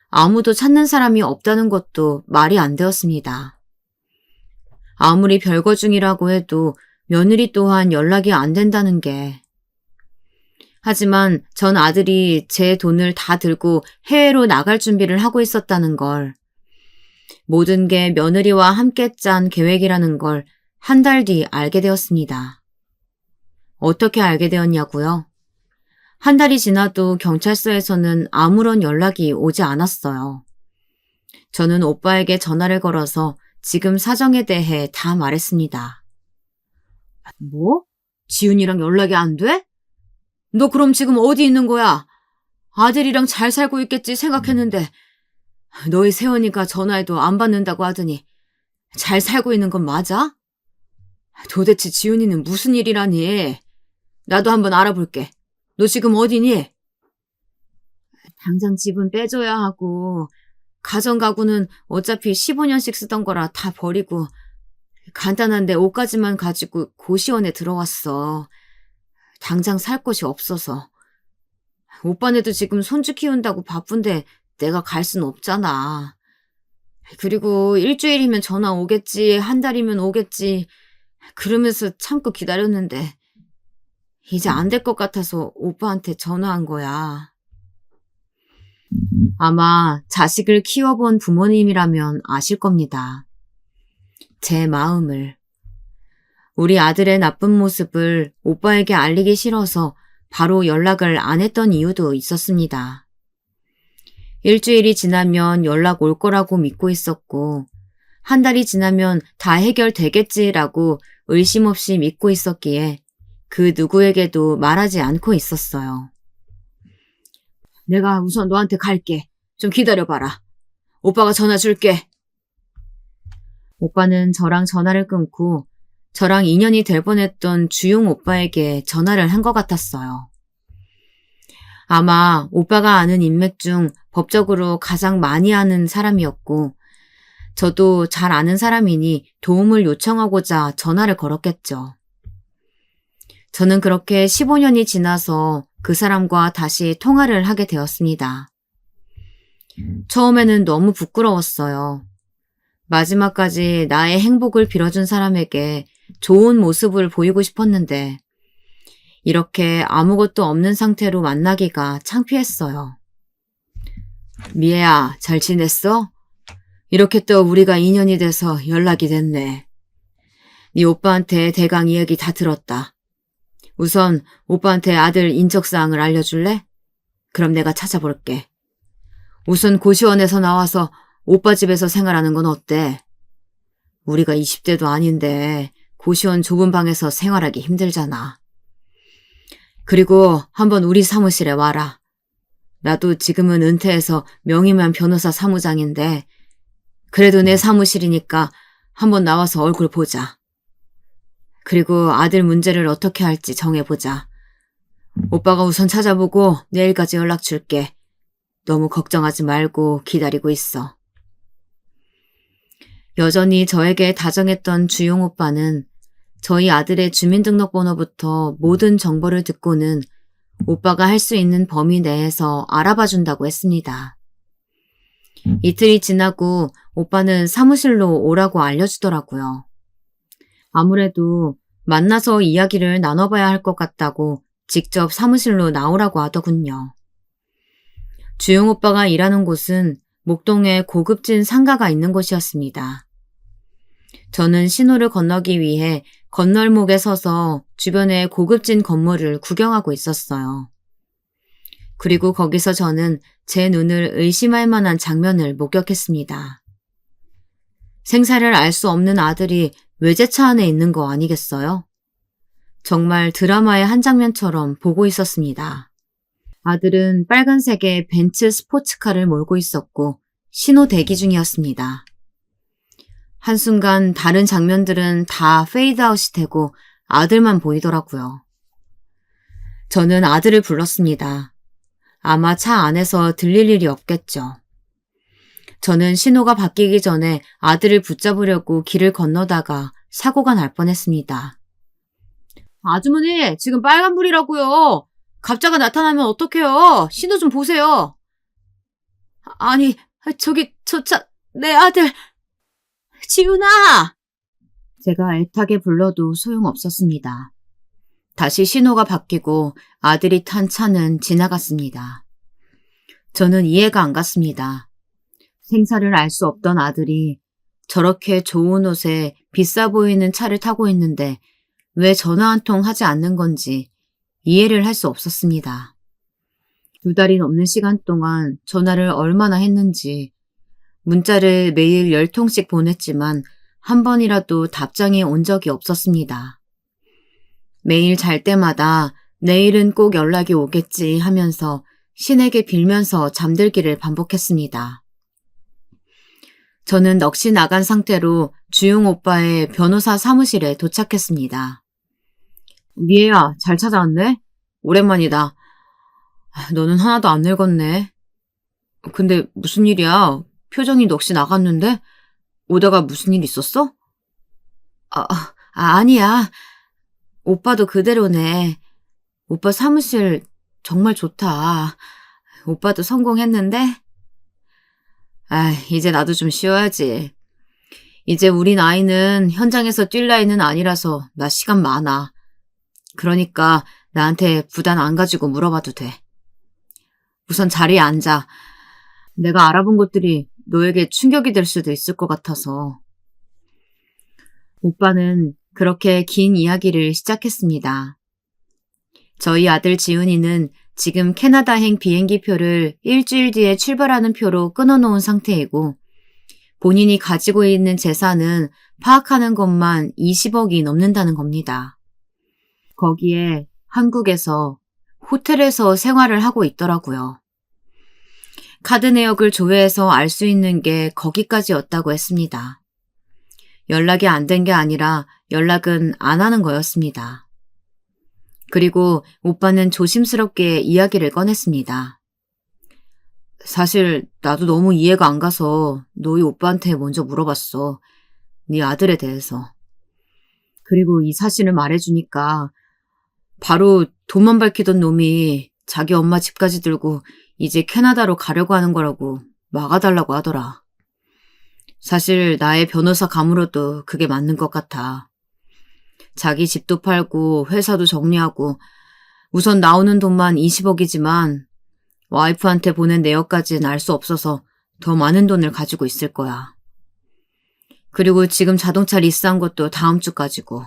A: 아무도 찾는 사람이 없다는 것도 말이 안 되었습니다. 아무리 별거 중이라고 해도 며느리 또한 연락이 안 된다는 게. 하지만 전 아들이 제 돈을 다 들고 해외로 나갈 준비를 하고 있었다는 걸, 모든 게 며느리와 함께 짠 계획이라는 걸 한 달 뒤 알게 되었습니다. 어떻게 알게 되었냐고요? 한 달이 지나도 경찰서에서는 아무런 연락이 오지 않았어요. 저는 오빠에게 전화를 걸어서 지금 사정에 대해 다 말했습니다. 뭐? 지훈이랑 연락이 안 돼? 너 그럼 지금 어디 있는 거야? 아들이랑 잘 살고 있겠지 생각했는데 너희 세원이가 전화해도 안 받는다고 하더니 잘 살고 있는 건 맞아? 도대체 지훈이는 무슨 일이라니? 나도 한번 알아볼게. 너 지금 어디니? 당장 집은 빼줘야 하고 가정가구는 어차피 15년씩 쓰던 거라 다 버리고 간단한데 옷까지만 가지고 고시원에 들어왔어. 당장 살 곳이 없어서. 오빠네도 지금 손주 키운다고 바쁜데 내가 갈 순 없잖아. 그리고 일주일이면 전화 오겠지, 한 달이면 오겠지. 그러면서 참고 기다렸는데 이제 안 될 것 같아서 오빠한테 전화한 거야. 아마 자식을 키워본 부모님이라면 아실 겁니다. 제 마음을. 우리 아들의 나쁜 모습을 오빠에게 알리기 싫어서 바로 연락을 안 했던 이유도 있었습니다. 일주일이 지나면 연락 올 거라고 믿고 있었고, 한 달이 지나면 다 해결되겠지라고 의심 없이 믿고 있었기에 그 누구에게도 말하지 않고 있었어요. 내가 우선 너한테 갈게. 좀 기다려봐라. 오빠가 전화 줄게. 오빠는 저랑 전화를 끊고 저랑 인연이 될 뻔했던 주용 오빠에게 전화를 한 것 같았어요. 아마 오빠가 아는 인맥 중 법적으로 가장 많이 아는 사람이었고 저도 잘 아는 사람이니 도움을 요청하고자 전화를 걸었겠죠. 저는 그렇게 15년이 지나서 그 사람과 다시 통화를 하게 되었습니다. 처음에는 너무 부끄러웠어요. 마지막까지 나의 행복을 빌어준 사람에게 좋은 모습을 보이고 싶었는데 이렇게 아무것도 없는 상태로 만나기가 창피했어요. 미애야, 잘 지냈어? 이렇게 또 우리가 인연이 돼서 연락이 됐네. 네 오빠한테 대강 이야기 다 들었다. 우선 오빠한테 아들 인적사항을 알려줄래? 그럼 내가 찾아볼게. 우선 고시원에서 나와서 오빠 집에서 생활하는 건 어때? 우리가 20대도 아닌데 고시원 좁은 방에서 생활하기 힘들잖아. 그리고 한번 우리 사무실에 와라. 나도 지금은 은퇴해서 명의만 변호사 사무장인데 그래도 내 사무실이니까 한번 나와서 얼굴 보자. 그리고 아들 문제를 어떻게 할지 정해보자. 오빠가 우선 찾아보고 내일까지 연락 줄게. 너무 걱정하지 말고 기다리고 있어. 여전히 저에게 다정했던 주용 오빠는 저희 아들의 주민등록번호부터 모든 정보를 듣고는 오빠가 할 수 있는 범위 내에서 알아봐 준다고 했습니다. 이틀이 지나고 오빠는 사무실로 오라고 알려주더라고요. 아무래도 만나서 이야기를 나눠봐야 할 것 같다고 직접 사무실로 나오라고 하더군요. 주용 오빠가 일하는 곳은 목동에 고급진 상가가 있는 곳이었습니다. 저는 신호를 건너기 위해 건널목에 서서 주변의 고급진 건물을 구경하고 있었어요. 그리고 거기서 저는 제 눈을 의심할 만한 장면을 목격했습니다. 생사를 알 수 없는 아들이 외제차 안에 있는 거 아니겠어요? 정말 드라마의 한 장면처럼 보고 있었습니다. 아들은 빨간색의 벤츠 스포츠카를 몰고 있었고 신호 대기 중이었습니다. 한순간 다른 장면들은 다 페이드아웃이 되고 아들만 보이더라고요. 저는 아들을 불렀습니다. 아마 차 안에서 들릴 일이 없겠죠. 저는 신호가 바뀌기 전에 아들을 붙잡으려고 길을 건너다가 사고가 날 뻔했습니다. 아주머니, 지금 빨간불이라고요. 갑자가 나타나면 어떡해요? 신호 좀 보세요. 아니, 저기 저 차, 내 아들, 지훈아! 제가 애타게 불러도 소용없었습니다. 다시 신호가 바뀌고 아들이 탄 차는 지나갔습니다. 저는 이해가 안 갔습니다. 생사를 알 수 없던 아들이 저렇게 좋은 옷에 비싸 보이는 차를 타고 있는데 왜 전화 한 통 하지 않는 건지 이해를 할 수 없었습니다. 2달이 넘는 시간 동안 전화를 얼마나 했는지 문자를 매일 10통씩 보냈지만 한 번이라도 답장이 온 적이 없었습니다. 매일 잘 때마다 내일은 꼭 연락이 오겠지 하면서 신에게 빌면서 잠들기를 반복했습니다. 저는 넋이 나간 상태로 주용 오빠의 변호사 사무실에 도착했습니다. 미애야, 잘 찾아왔네? 오랜만이다. 너는 하나도 안 늙었네. 근데 무슨 일이야? 표정이 넋이 나갔는데? 오다가 무슨 일 있었어? 아니야. 오빠도 그대로네. 오빠 사무실 정말 좋다. 오빠도 성공했는데? 이제 나도 좀 쉬어야지. 이제 우리 나이는 현장에서 뛸 나이는 아니라서 나 시간 많아. 그러니까 나한테 부담 안 가지고 물어봐도 돼. 우선 자리에 앉아. 내가 알아본 것들이 너에게 충격이 될 수도 있을 것 같아서. 오빠는 그렇게 긴 이야기를 시작했습니다. 저희 아들 지훈이는 지금 캐나다행 비행기표를 일주일 뒤에 출발하는 표로 끊어놓은 상태이고 본인이 가지고 있는 재산은 파악하는 것만 20억이 넘는다는 겁니다. 거기에 한국에서 호텔에서 생활을 하고 있더라고요. 카드 내역을 조회해서 알 수 있는 게 거기까지였다고 했습니다. 연락이 안 된 게 아니라 연락은 안 하는 거였습니다. 그리고 오빠는 조심스럽게 이야기를 꺼냈습니다. 사실 나도 너무 이해가 안 가서 너희 오빠한테 먼저 물어봤어. 네 아들에 대해서. 그리고 이 사실을 말해주니까 바로 돈만 밝히던 놈이 자기 엄마 집까지 들고 이제 캐나다로 가려고 하는 거라고 막아달라고 하더라. 사실 나의 변호사 감으로도 그게 맞는 것 같아. 자기 집도 팔고 회사도 정리하고 우선 나오는 돈만 20억이지만 와이프한테 보낸 내역까지는 알 수 없어서 더 많은 돈을 가지고 있을 거야. 그리고 지금 자동차 리스한 것도 다음 주까지고.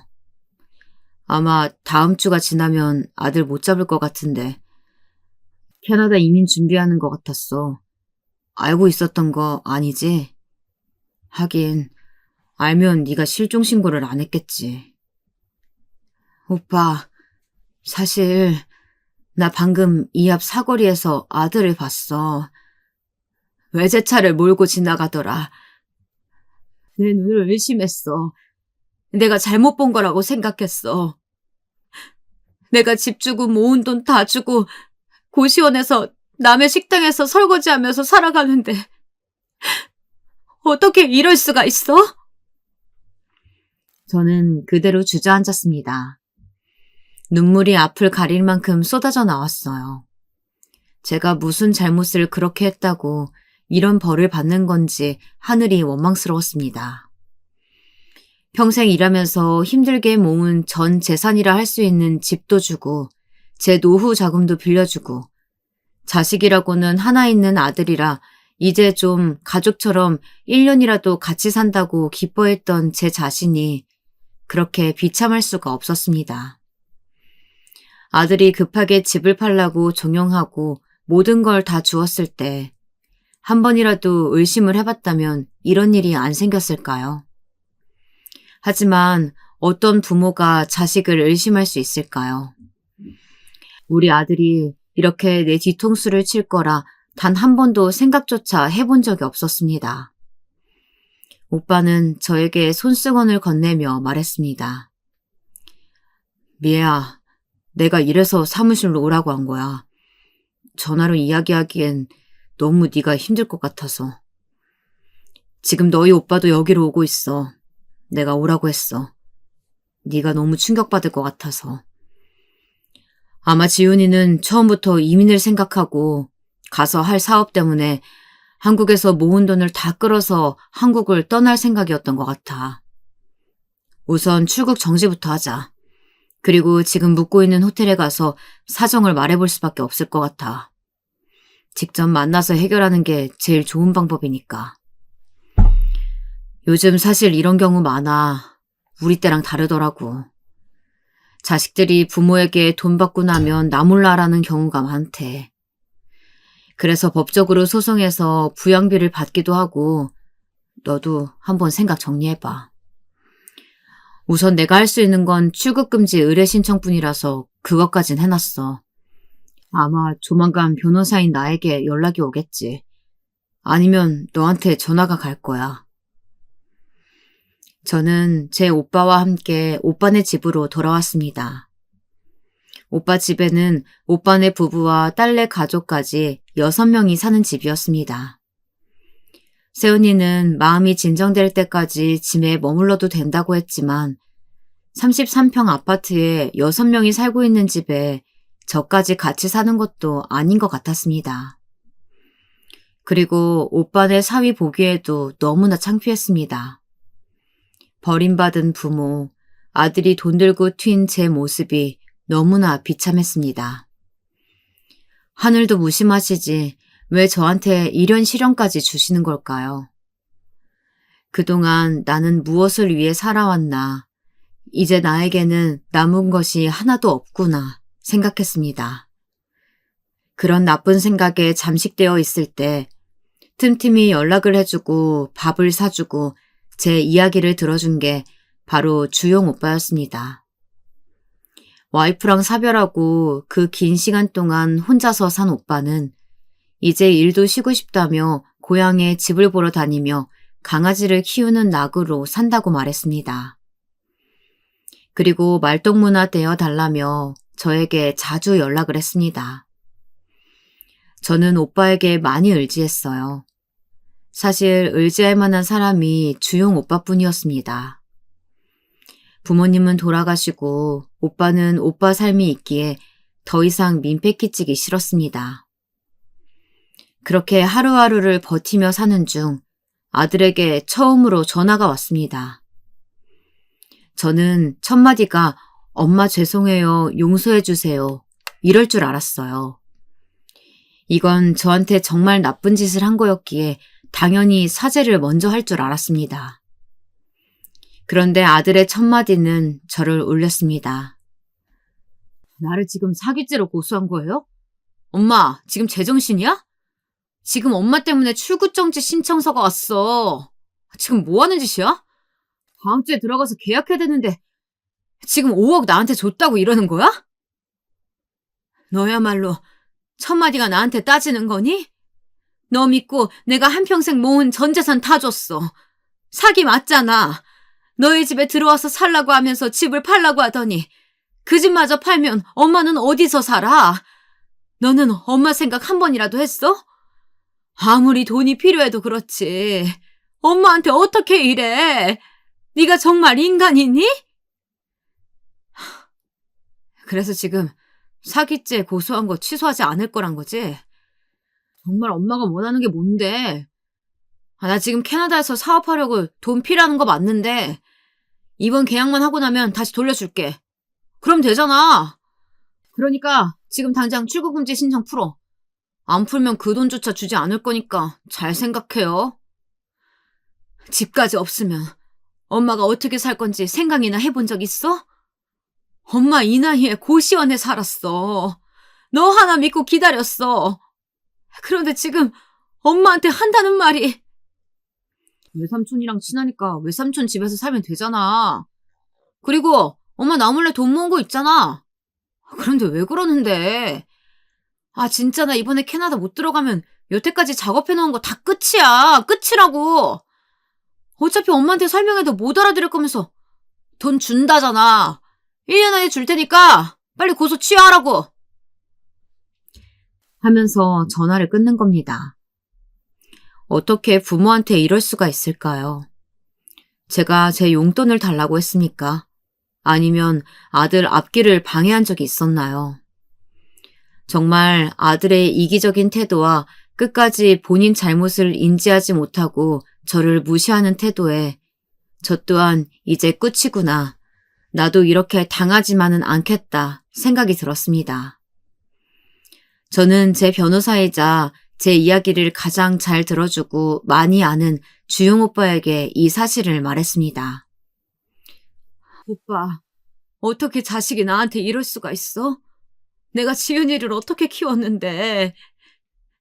A: 아마 다음 주가 지나면 아들 못 잡을 것 같은데 캐나다 이민 준비하는 것 같았어. 알고 있었던 거 아니지? 하긴 알면 네가 실종 신고를 안 했겠지. 오빠, 사실 나 방금 이 앞 사거리에서 아들을 봤어. 외제차를 몰고 지나가더라. 내 눈을 의심했어. 내가 잘못 본 거라고 생각했어. 내가 집 주고 모은 돈 다 주고 고시원에서 남의 식당에서 설거지하면서 살아가는데 어떻게 이럴 수가 있어? 저는 그대로 주저앉았습니다. 눈물이 앞을 가릴 만큼 쏟아져 나왔어요. 제가 무슨 잘못을 그렇게 했다고 이런 벌을 받는 건지 하늘이 원망스러웠습니다. 평생 일하면서 힘들게 모은 전 재산이라 할 수 있는 집도 주고 제 노후 자금도 빌려주고 자식이라고는 하나 있는 아들이라 이제 좀 가족처럼 1년이라도 같이 산다고 기뻐했던 제 자신이 그렇게 비참할 수가 없었습니다. 아들이 급하게 집을 팔라고 종용하고 모든 걸 다 주었을 때 한 번이라도 의심을 해봤다면 이런 일이 안 생겼을까요? 하지만 어떤 부모가 자식을 의심할 수 있을까요? 우리 아들이 이렇게 내 뒤통수를 칠 거라 단 한 번도 생각조차 해본 적이 없었습니다. 오빠는 저에게 손수건을 건네며 말했습니다. 미애야, 내가 이래서 사무실로 오라고 한 거야. 전화로 이야기하기엔 너무 네가 힘들 것 같아서. 지금 너희 오빠도 여기로 오고 있어. 내가 오라고 했어. 네가 너무 충격받을 것 같아서. 아마 지훈이는 처음부터 이민을 생각하고 가서 할 사업 때문에 한국에서 모은 돈을 다 끌어서 한국을 떠날 생각이었던 것 같아. 우선 출국 정지부터 하자. 그리고 지금 묵고 있는 호텔에 가서 사정을 말해볼 수밖에 없을 것 같아. 직접 만나서 해결하는 게 제일 좋은 방법이니까. 요즘 사실 이런 경우 많아. 우리 때랑 다르더라고. 자식들이 부모에게 돈 받고 나면 나 몰라라는 경우가 많대. 그래서 법적으로 소송해서 부양비를 받기도 하고 너도 한번 생각 정리해봐. 우선 내가 할 수 있는 건 출국금지 의뢰 신청뿐이라서 그것까진 해놨어. 아마 조만간 변호사인 나에게 연락이 오겠지. 아니면 너한테 전화가 갈 거야. 저는 제 오빠와 함께 오빠네 집으로 돌아왔습니다. 오빠 집에는 오빠네 부부와 딸네 가족까지 6명이 사는 집이었습니다. 세훈이는 마음이 진정될 때까지 집에 머물러도 된다고 했지만 33평 아파트에 6명이 살고 있는 집에 저까지 같이 사는 것도 아닌 것 같았습니다. 그리고 오빠네 사위 보기에도 너무나 창피했습니다. 버림받은 부모, 아들이 돈 들고 튄 제 모습이 너무나 비참했습니다. 하늘도 무심하시지 왜 저한테 이런 시련까지 주시는 걸까요? 그동안 나는 무엇을 위해 살아왔나, 이제 나에게는 남은 것이 하나도 없구나 생각했습니다. 그런 나쁜 생각에 잠식되어 있을 때 틈틈이 연락을 해주고 밥을 사주고 제 이야기를 들어준 게 바로 주용 오빠였습니다. 와이프랑 사별하고 그 긴 시간 동안 혼자서 산 오빠는 이제 일도 쉬고 싶다며 고향에 집을 보러 다니며 강아지를 키우는 낙으로 산다고 말했습니다. 그리고 말동무나 되어 달라며 저에게 자주 연락을 했습니다. 저는 오빠에게 많이 의지했어요. 사실 의지할 만한 사람이 주용 오빠뿐이었습니다. 부모님은 돌아가시고 오빠는 오빠 삶이 있기에 더 이상 민폐 끼치기 싫었습니다. 그렇게 하루하루를 버티며 사는 중 아들에게 처음으로 전화가 왔습니다. 저는 첫 마디가 엄마 죄송해요, 용서해 주세요 이럴 줄 알았어요. 이건 저한테 정말 나쁜 짓을 한 거였기에 당연히 사죄를 먼저 할 줄 알았습니다. 그런데 아들의 첫 마디는 저를 울렸습니다. 나를 지금 사기죄로 고소한 거예요? 엄마, 지금 제정신이야? 지금 엄마 때문에 출구정지 신청서가 왔어. 지금 뭐 하는 짓이야? 다음 주에 들어가서 계약해야 되는데 지금 5억 나한테 줬다고 이러는 거야? 너야말로 첫 마디가 나한테 따지는 거니? 너 믿고 내가 한평생 모은 전 재산 다 줬어. 사기 맞잖아. 너희 집에 들어와서 살라고 하면서 집을 팔라고 하더니 그 집마저 팔면 엄마는 어디서 살아? 너는 엄마 생각 한 번이라도 했어? 아무리 돈이 필요해도 그렇지. 엄마한테 어떻게 이래? 네가 정말 인간이니? 그래서 지금 사기죄 고소한 거 취소하지 않을 거란 거지? 정말 엄마가 원하는 게 뭔데? 나 지금 캐나다에서 사업하려고 돈 필요한 거 맞는데 이번 계약만 하고 나면 다시 돌려줄게. 그럼 되잖아. 그러니까 지금 당장 출국금지 신청 풀어. 안 풀면 그 돈조차 주지 않을 거니까 잘 생각해요. 집까지 없으면 엄마가 어떻게 살 건지 생각이나 해본 적 있어? 엄마 이 나이에 고시원에 살았어. 너 하나 믿고 기다렸어. 그런데 지금 엄마한테 한다는 말이 외삼촌이랑 친하니까 외삼촌 집에서 살면 되잖아. 그리고 엄마 나 몰래 돈 모은 거 있잖아. 그런데 왜 그러는데? 진짜 나 이번에 캐나다 못 들어가면 여태까지 작업해놓은 거 다 끝이야. 끝이라고. 어차피 엄마한테 설명해도 못 알아들을 거면서 돈 준다잖아. 1년 안에 줄 테니까 빨리 고소 취하하라고. 하면서 전화를 끊는 겁니다. 어떻게 부모한테 이럴 수가 있을까요? 제가 제 용돈을 달라고 했습니까? 아니면 아들 앞길을 방해한 적이 있었나요? 정말 아들의 이기적인 태도와 끝까지 본인 잘못을 인지하지 못하고 저를 무시하는 태도에 저 또한 이제 끝이구나. 나도 이렇게 당하지만은 않겠다 생각이 들었습니다. 저는 제 변호사이자 제 이야기를 가장 잘 들어주고 많이 아는 주용 오빠에게 이 사실을 말했습니다. 오빠, 어떻게 자식이 나한테 이럴 수가 있어? 내가 지은이를 어떻게 키웠는데.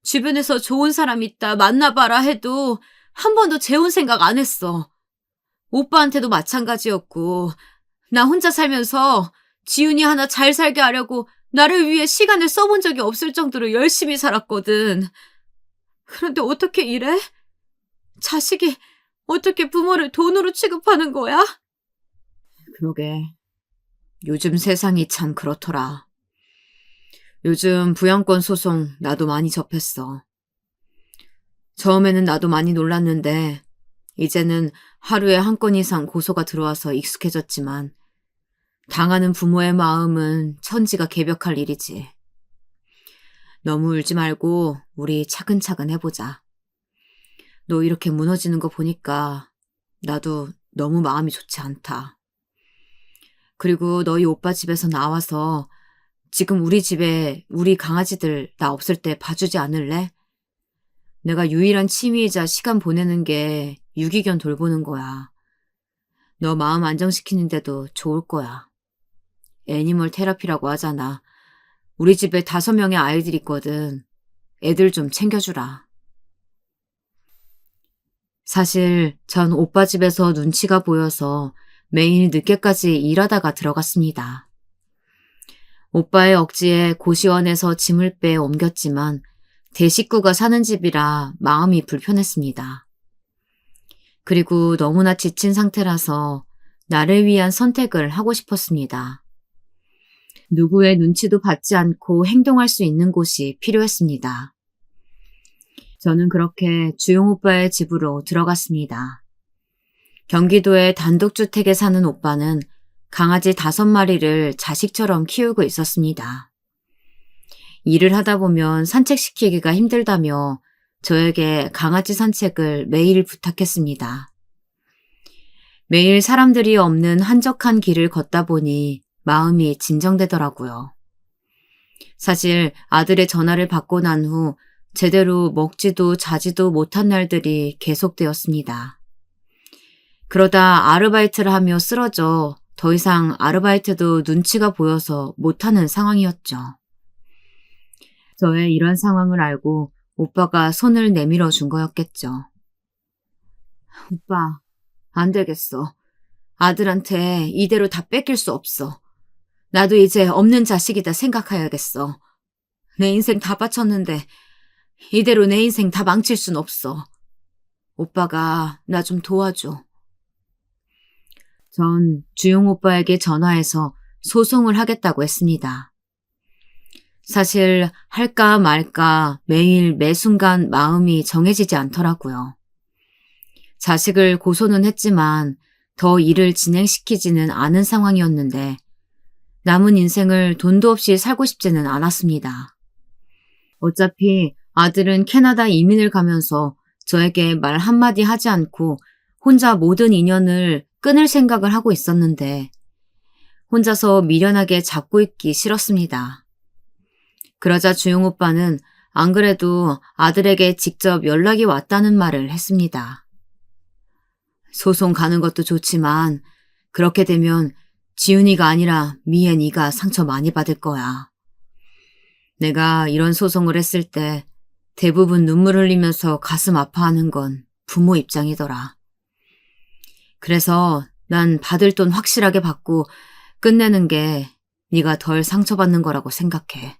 A: 주변에서 좋은 사람 있다 만나봐라 해도 한 번도 재혼 생각 안 했어. 오빠한테도 마찬가지였고 나 혼자 살면서 지훈이 하나 잘 살게 하려고 나를 위해 시간을 써본 적이 없을 정도로 열심히 살았거든. 그런데 어떻게 이래? 자식이 어떻게 부모를 돈으로 취급하는 거야? 그러게. 요즘 세상이 참 그렇더라. 요즘 부양권 소송 나도 많이 접했어. 처음에는 나도 많이 놀랐는데 이제는 하루에 한 건 이상 고소가 들어와서 익숙해졌지만 당하는 부모의 마음은 천지가 개벽할 일이지. 너무 울지 말고 우리 차근차근 해보자. 너 이렇게 무너지는 거 보니까 나도 너무 마음이 좋지 않다. 그리고 너희 오빠 집에서 나와서 지금 우리 집에 우리 강아지들 나 없을 때 봐주지 않을래? 내가 유일한 취미이자 시간 보내는 게 유기견 돌보는 거야. 너 마음 안정시키는데도 좋을 거야. 애니멀 테라피라고 하잖아. 우리 집에 5명의 아이들 있거든. 애들 좀 챙겨주라. 사실 전 오빠 집에서 눈치가 보여서 매일 늦게까지 일하다가 들어갔습니다. 오빠의 억지에 고시원에서 짐을 빼 옮겼지만 대식구가 사는 집이라 마음이 불편했습니다. 그리고 너무나 지친 상태라서 나를 위한 선택을 하고 싶었습니다. 누구의 눈치도 받지 않고 행동할 수 있는 곳이 필요했습니다. 저는 그렇게 주용 오빠의 집으로 들어갔습니다. 경기도의 단독주택에 사는 오빠는 강아지 5마리를 자식처럼 키우고 있었습니다. 일을 하다 보면 산책시키기가 힘들다며 저에게 강아지 산책을 매일 부탁했습니다. 매일 사람들이 없는 한적한 길을 걷다 보니 마음이 진정되더라고요. 사실 아들의 전화를 받고 난 후 제대로 먹지도 자지도 못한 날들이 계속되었습니다. 그러다 아르바이트를 하며 쓰러져 더 이상 아르바이트도 눈치가 보여서 못하는 상황이었죠. 저의 이런 상황을 알고 오빠가 손을 내밀어 준 거였겠죠. 오빠, 안 되겠어. 아들한테 이대로 다 뺏길 수 없어. 나도 이제 없는 자식이다 생각해야겠어. 내 인생 다 바쳤는데 이대로 내 인생 다 망칠 순 없어. 오빠가 나 좀 도와줘. 전 주용 오빠에게 전화해서 소송을 하겠다고 했습니다. 사실 할까 말까 매일 매 순간 마음이 정해지지 않더라고요. 자식을 고소는 했지만 더 일을 진행시키지는 않은 상황이었는데 남은 인생을 돈도 없이 살고 싶지는 않았습니다. 어차피 아들은 캐나다 이민을 가면서 저에게 말 한마디 하지 않고 혼자 모든 인연을 끊을 생각을 하고 있었는데 혼자서 미련하게 잡고 있기 싫었습니다. 그러자 주용 오빠는 안 그래도 아들에게 직접 연락이 왔다는 말을 했습니다. 소송 가는 것도 좋지만 그렇게 되면 지훈이가 아니라 미애 네가 상처 많이 받을 거야. 내가 이런 소송을 했을 때 대부분 눈물 흘리면서 가슴 아파하는 건 부모 입장이더라. 그래서 난 받을 돈 확실하게 받고 끝내는 게 네가 덜 상처받는 거라고 생각해.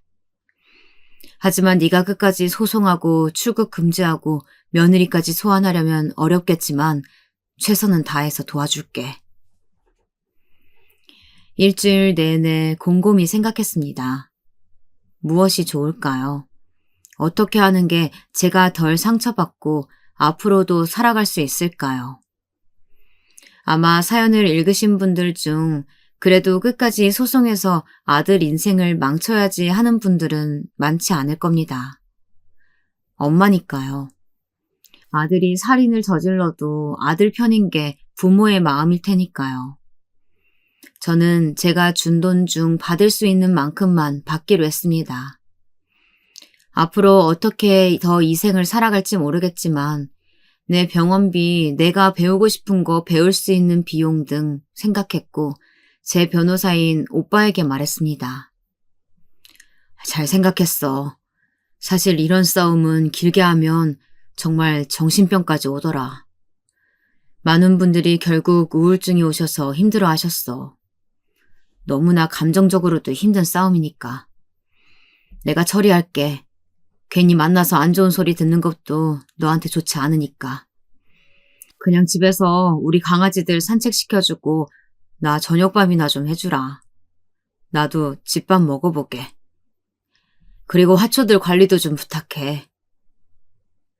A: 하지만 네가 끝까지 소송하고 출국 금지하고 며느리까지 소환하려면 어렵겠지만 최선은 다해서 도와줄게. 일주일 내내 곰곰이 생각했습니다. 무엇이 좋을까요? 어떻게 하는 게 제가 덜 상처받고 앞으로도 살아갈 수 있을까요? 아마 사연을 읽으신 분들 중 그래도 끝까지 소송해서 아들 인생을 망쳐야지 하는 분들은 많지 않을 겁니다. 엄마니까요. 아들이 살인을 저질러도 아들 편인 게 부모의 마음일 테니까요. 저는 제가 준 돈 중 받을 수 있는 만큼만 받기로 했습니다. 앞으로 어떻게 더 이 생을 살아갈지 모르겠지만 내 병원비, 내가 배우고 싶은 거 배울 수 있는 비용 등 생각했고 제 변호사인 오빠에게 말했습니다. 잘 생각했어. 사실 이런 싸움은 길게 하면 정말 정신병까지 오더라. 많은 분들이 결국 우울증이 오셔서 힘들어 하셨어. 너무나 감정적으로도 힘든 싸움이니까. 내가 처리할게. 괜히 만나서 안 좋은 소리 듣는 것도 너한테 좋지 않으니까. 그냥 집에서 우리 강아지들 산책시켜주고 나 저녁밥이나 좀 해주라. 나도 집밥 먹어보게. 그리고 화초들 관리도 좀 부탁해.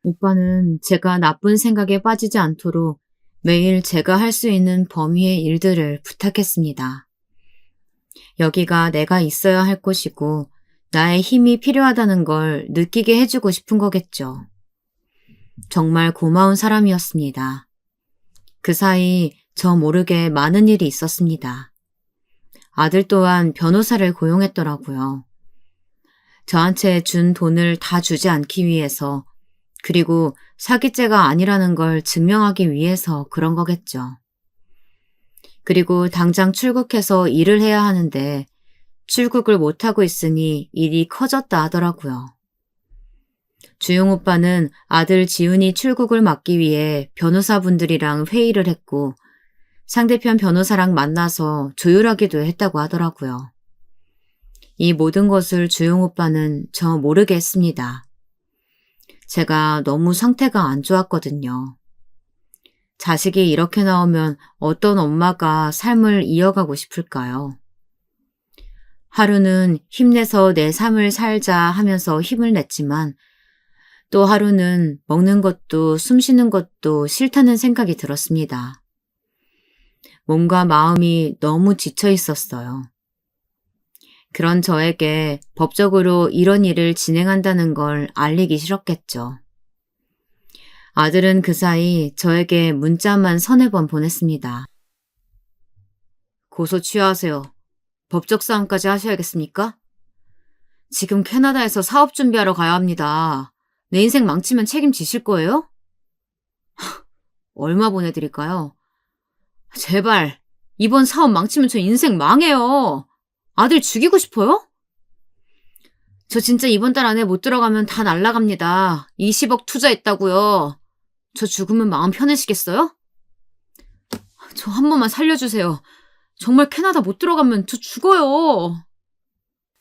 A: 오빠는 제가 나쁜 생각에 빠지지 않도록 매일 제가 할 수 있는 범위의 일들을 부탁했습니다. 여기가 내가 있어야 할 곳이고 나의 힘이 필요하다는 걸 느끼게 해주고 싶은 거겠죠. 정말 고마운 사람이었습니다. 그 사이 저 모르게 많은 일이 있었습니다. 아들 또한 변호사를 고용했더라고요. 저한테 준 돈을 다 주지 않기 위해서, 그리고 사기죄가 아니라는 걸 증명하기 위해서 그런 거겠죠. 그리고 당장 출국해서 일을 해야 하는데 출국을 못하고 있으니 일이 커졌다 하더라고요. 주용 오빠는 아들 지훈이 출국을 막기 위해 변호사분들이랑 회의를 했고 상대편 변호사랑 만나서 조율하기도 했다고 하더라고요. 이 모든 것을 주용 오빠는 저 모르게 했습니다. 제가 너무 상태가 안 좋았거든요. 자식이 이렇게 나오면 어떤 엄마가 삶을 이어가고 싶을까요? 하루는 힘내서 내 삶을 살자 하면서 힘을 냈지만 또 하루는 먹는 것도 숨 쉬는 것도 싫다는 생각이 들었습니다. 몸과 마음이 너무 지쳐 있었어요. 그런 저에게 법적으로 이런 일을 진행한다는 걸 알리기 싫었겠죠. 아들은 그 사이 저에게 문자만 서너 번 보냈습니다. 고소 취하하세요. 법적 싸움까지 하셔야겠습니까? 지금 캐나다에서 사업 준비하러 가야 합니다. 내 인생 망치면 책임지실 거예요? 얼마 보내드릴까요? 제발, 이번 사업 망치면 저 인생 망해요. 아들 죽이고 싶어요? 저 진짜 이번 달 안에 못 들어가면 다 날라갑니다. 20억 투자했다고요. 저 죽으면 마음 편해지겠어요? 저 한 번만 살려주세요. 정말 캐나다 못 들어가면 저 죽어요.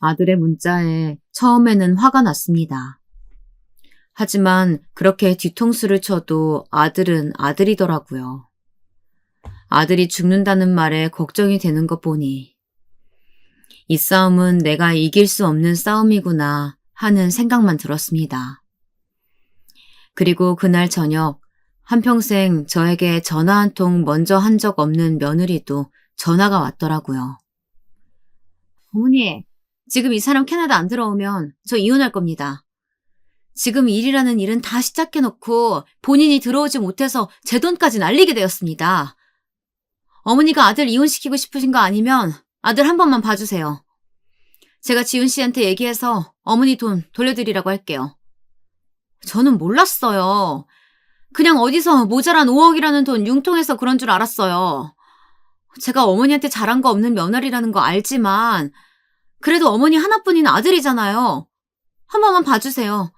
A: 아들의 문자에 처음에는 화가 났습니다. 하지만 그렇게 뒤통수를 쳐도 아들은 아들이더라고요. 아들이 죽는다는 말에 걱정이 되는 것 보니 이 싸움은 내가 이길 수 없는 싸움이구나 하는 생각만 들었습니다. 그리고 그날 저녁 한평생 저에게 전화 한 통 먼저 한 적 없는 며느리도 전화가 왔더라고요. 어머니, 지금 이 사람 캐나다 안 들어오면 저 이혼할 겁니다. 지금 일이라는 일은 다 시작해놓고 본인이 들어오지 못해서 제 돈까지 날리게 되었습니다. 어머니가 아들 이혼시키고 싶으신 거 아니면 아들 한 번만 봐주세요. 제가 지훈 씨한테 얘기해서 어머니 돈 돌려드리라고 할게요. 저는 몰랐어요. 그냥 어디서 모자란 5억이라는 돈 융통해서 그런 줄 알았어요. 제가 어머니한테 잘한 거 없는 며느리라는 거 알지만 그래도 어머니 하나뿐인 아들이잖아요. 한 번만 봐주세요.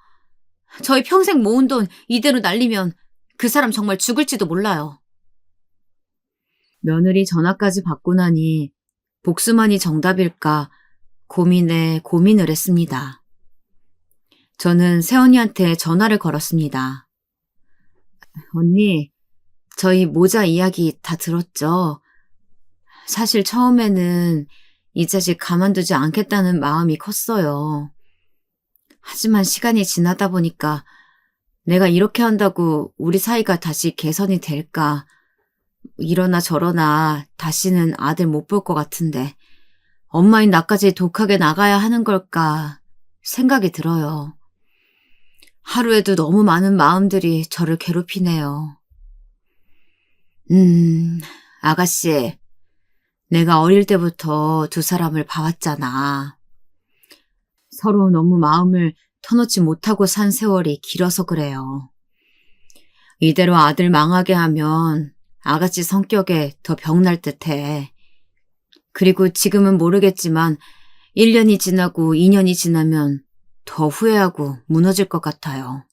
A: 저희 평생 모은 돈 이대로 날리면 그 사람 정말 죽을지도 몰라요. 며느리 전화까지 받고 나니 복수만이 정답일까 고민에 고민을 했습니다. 저는 새언니한테 전화를 걸었습니다. 언니, 저희 모자 이야기 다 들었죠? 사실 처음에는 이 자식 가만두지 않겠다는 마음이 컸어요. 하지만 시간이 지나다 보니까 내가 이렇게 한다고 우리 사이가 다시 개선이 될까? 이러나 저러나 다시는 아들 못 볼 것 같은데 엄마인 나까지 독하게 나가야 하는 걸까 생각이 들어요. 하루에도 너무 많은 마음들이 저를 괴롭히네요. 아가씨, 내가 어릴 때부터 두 사람을 봐왔잖아. 서로 너무 마음을 터놓지 못하고 산 세월이 길어서 그래요. 이대로 아들 망하게 하면 아가씨 성격에 더 병날 듯해. 그리고 지금은 모르겠지만 1년이 지나고 2년이 지나면 더 후회하고 무너질 것 같아요.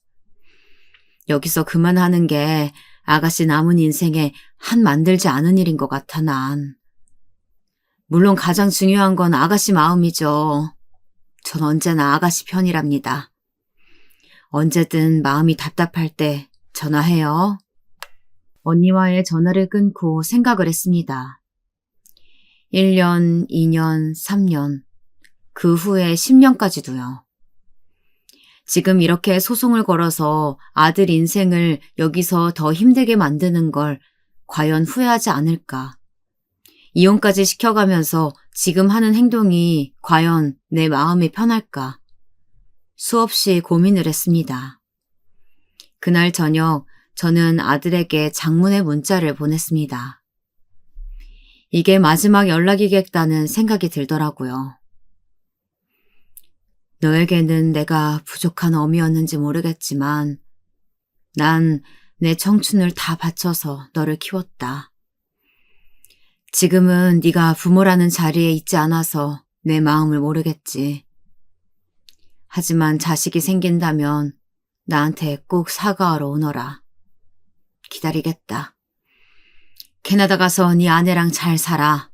A: 여기서 그만하는 게 아가씨 남은 인생에 한 만들지 않은 일인 것 같아 난. 물론 가장 중요한 건 아가씨 마음이죠. 전 언제나 아가씨 편이랍니다. 언제든 마음이 답답할 때 전화해요. 언니와의 전화를 끊고 생각을 했습니다. 1년, 2년, 3년, 그 후에 10년까지도요. 지금 이렇게 소송을 걸어서 아들 인생을 여기서 더 힘들게 만드는 걸 과연 후회하지 않을까? 이혼까지 시켜가면서 지금 하는 행동이 과연 내 마음이 편할까? 수없이 고민을 했습니다. 그날 저녁 저는 아들에게 장문의 문자를 보냈습니다. 이게 마지막 연락이겠다는 생각이 들더라고요. 너에게는 내가 부족한 어미였는지 모르겠지만 난 내 청춘을 다 바쳐서 너를 키웠다. 지금은 네가 부모라는 자리에 있지 않아서 내 마음을 모르겠지. 하지만 자식이 생긴다면 나한테 꼭 사과하러 오너라. 기다리겠다. 캐나다 가서 네 아내랑 잘 살아.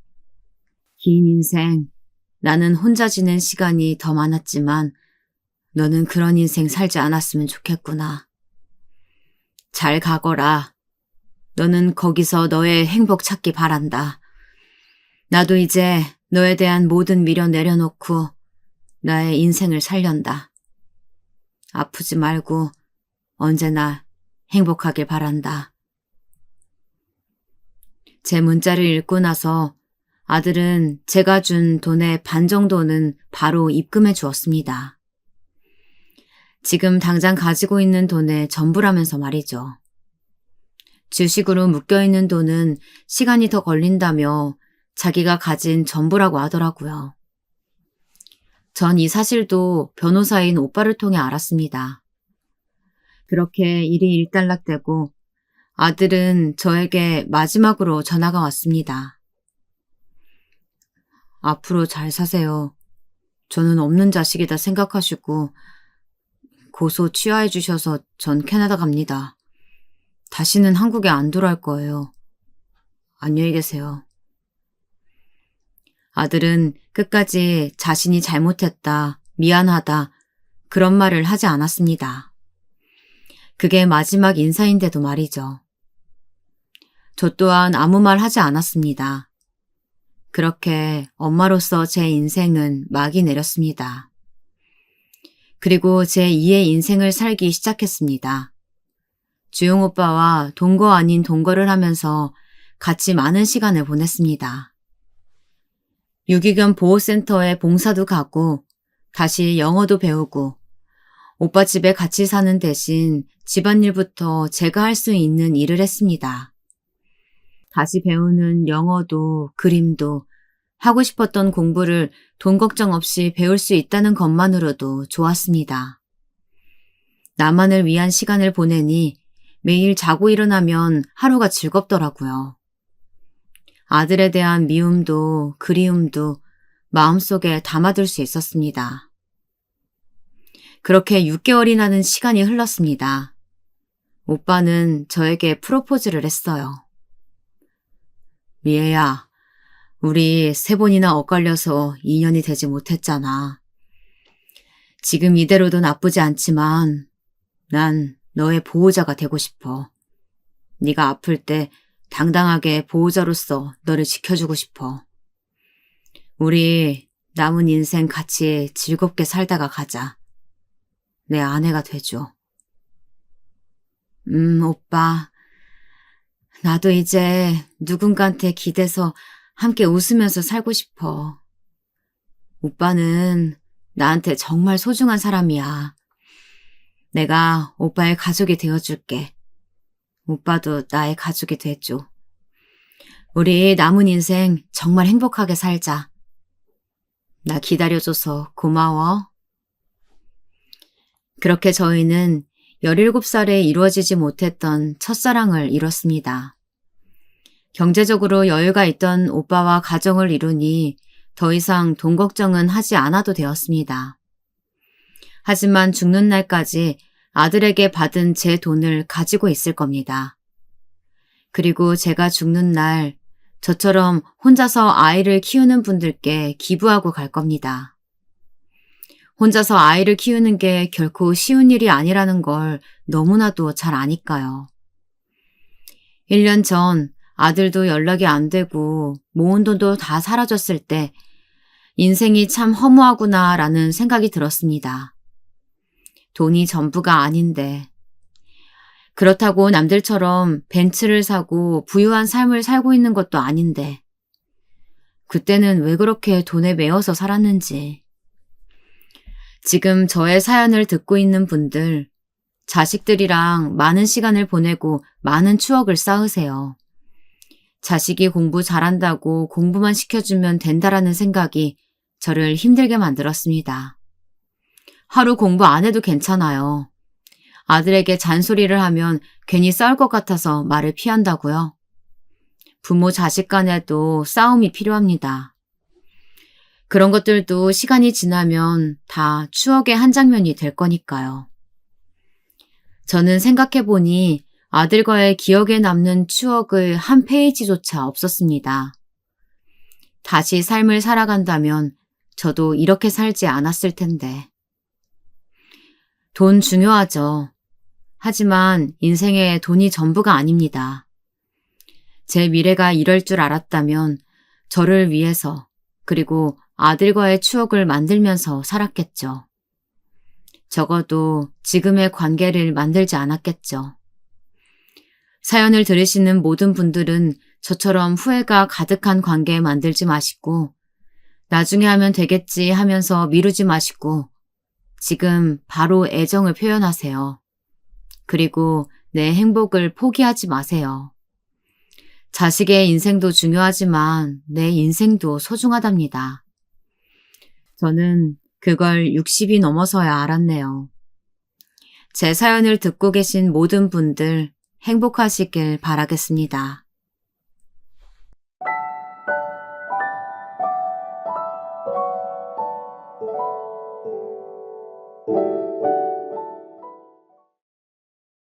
A: 긴 인생, 나는 혼자 지낸 시간이 더 많았지만 너는 그런 인생 살지 않았으면 좋겠구나. 잘 가거라. 너는 거기서 너의 행복 찾기 바란다. 나도 이제 너에 대한 모든 미련 내려놓고 나의 인생을 살련다. 아프지 말고 언제나 행복하길 바란다. 제 문자를 읽고 나서 아들은 제가 준 돈의 반 정도는 바로 입금해 주었습니다. 지금 당장 가지고 있는 돈의 전부라면서 말이죠. 주식으로 묶여있는 돈은 시간이 더 걸린다며 자기가 가진 전부라고 하더라고요. 전 이 사실도 변호사인 오빠를 통해 알았습니다. 그렇게 일이 일단락되고 아들은 저에게 마지막으로 전화가 왔습니다. 앞으로 잘 사세요. 저는 없는 자식이다 생각하시고 고소 취하해 주셔서 전 캐나다 갑니다. 다시는 한국에 안 돌아올 거예요. 안녕히 계세요. 아들은 끝까지 자신이 잘못했다, 미안하다, 그런 말을 하지 않았습니다. 그게 마지막 인사인데도 말이죠. 저 또한 아무 말 하지 않았습니다. 그렇게 엄마로서 제 인생은 막이 내렸습니다. 그리고 제 2의 인생을 살기 시작했습니다. 주용 오빠와 동거 아닌 동거를 하면서 같이 많은 시간을 보냈습니다. 유기견 보호센터에 봉사도 가고 다시 영어도 배우고 오빠 집에 같이 사는 대신 집안일부터 제가 할 수 있는 일을 했습니다. 다시 배우는 영어도 그림도 하고 싶었던 공부를 돈 걱정 없이 배울 수 있다는 것만으로도 좋았습니다. 나만을 위한 시간을 보내니 매일 자고 일어나면 하루가 즐겁더라고요. 아들에 대한 미움도 그리움도 마음속에 담아둘 수 있었습니다. 그렇게 6개월이나는 시간이 흘렀습니다. 오빠는 저에게 프로포즈를 했어요. 미애야, 우리 3번이나 엇갈려서 2년이 되지 못했잖아. 지금 이대로도 나쁘지 않지만 난 너의 보호자가 되고 싶어. 네가 아플 때 당당하게 보호자로서 너를 지켜주고 싶어. 우리 남은 인생 같이 즐겁게 살다가 가자. 내 아내가 돼줘. 오빠. 나도 이제 누군가한테 기대서 함께 웃으면서 살고 싶어. 오빠는 나한테 정말 소중한 사람이야. 내가 오빠의 가족이 되어줄게. 오빠도 나의 가족이 돼줘. 우리 남은 인생 정말 행복하게 살자. 나 기다려줘서 고마워. 그렇게 저희는 17살에 이루어지지 못했던 첫사랑을 이뤘습니다. 경제적으로 여유가 있던 오빠와 가정을 이루니 더 이상 돈 걱정은 하지 않아도 되었습니다. 하지만 죽는 날까지 아들에게 받은 제 돈을 가지고 있을 겁니다. 그리고 제가 죽는 날 저처럼 혼자서 아이를 키우는 분들께 기부하고 갈 겁니다. 혼자서 아이를 키우는 게 결코 쉬운 일이 아니라는 걸 너무나도 잘 아니까요. 1년 전 아들도 연락이 안 되고 모은 돈도 다 사라졌을 때 인생이 참 허무하구나라는 생각이 들었습니다. 돈이 전부가 아닌데 그렇다고 남들처럼 벤츠를 사고 부유한 삶을 살고 있는 것도 아닌데 그때는 왜 그렇게 돈에 매여서 살았는지. 지금 저의 사연을 듣고 있는 분들, 자식들이랑 많은 시간을 보내고 많은 추억을 쌓으세요. 자식이 공부 잘한다고 공부만 시켜주면 된다라는 생각이 저를 힘들게 만들었습니다. 하루 공부 안 해도 괜찮아요. 아들에게 잔소리를 하면 괜히 싸울 것 같아서 말을 피한다고요. 부모 자식 간에도 싸움이 필요합니다. 그런 것들도 시간이 지나면 다 추억의 한 장면이 될 거니까요. 저는 생각해보니 아들과의 기억에 남는 추억의 한 페이지조차 없었습니다. 다시 삶을 살아간다면 저도 이렇게 살지 않았을 텐데. 돈 중요하죠. 하지만 인생에 돈이 전부가 아닙니다. 제 미래가 이럴 줄 알았다면 저를 위해서 그리고 아들과의 추억을 만들면서 살았겠죠. 적어도 지금의 관계를 만들지 않았겠죠. 사연을 들으시는 모든 분들은 저처럼 후회가 가득한 관계 만들지 마시고 나중에 하면 되겠지 하면서 미루지 마시고 지금 바로 애정을 표현하세요. 그리고 내 행복을 포기하지 마세요. 자식의 인생도 중요하지만 내 인생도 소중하답니다. 저는 그걸 60이 넘어서야 알았네요. 제 사연을 듣고 계신 모든 분들 행복하시길 바라겠습니다.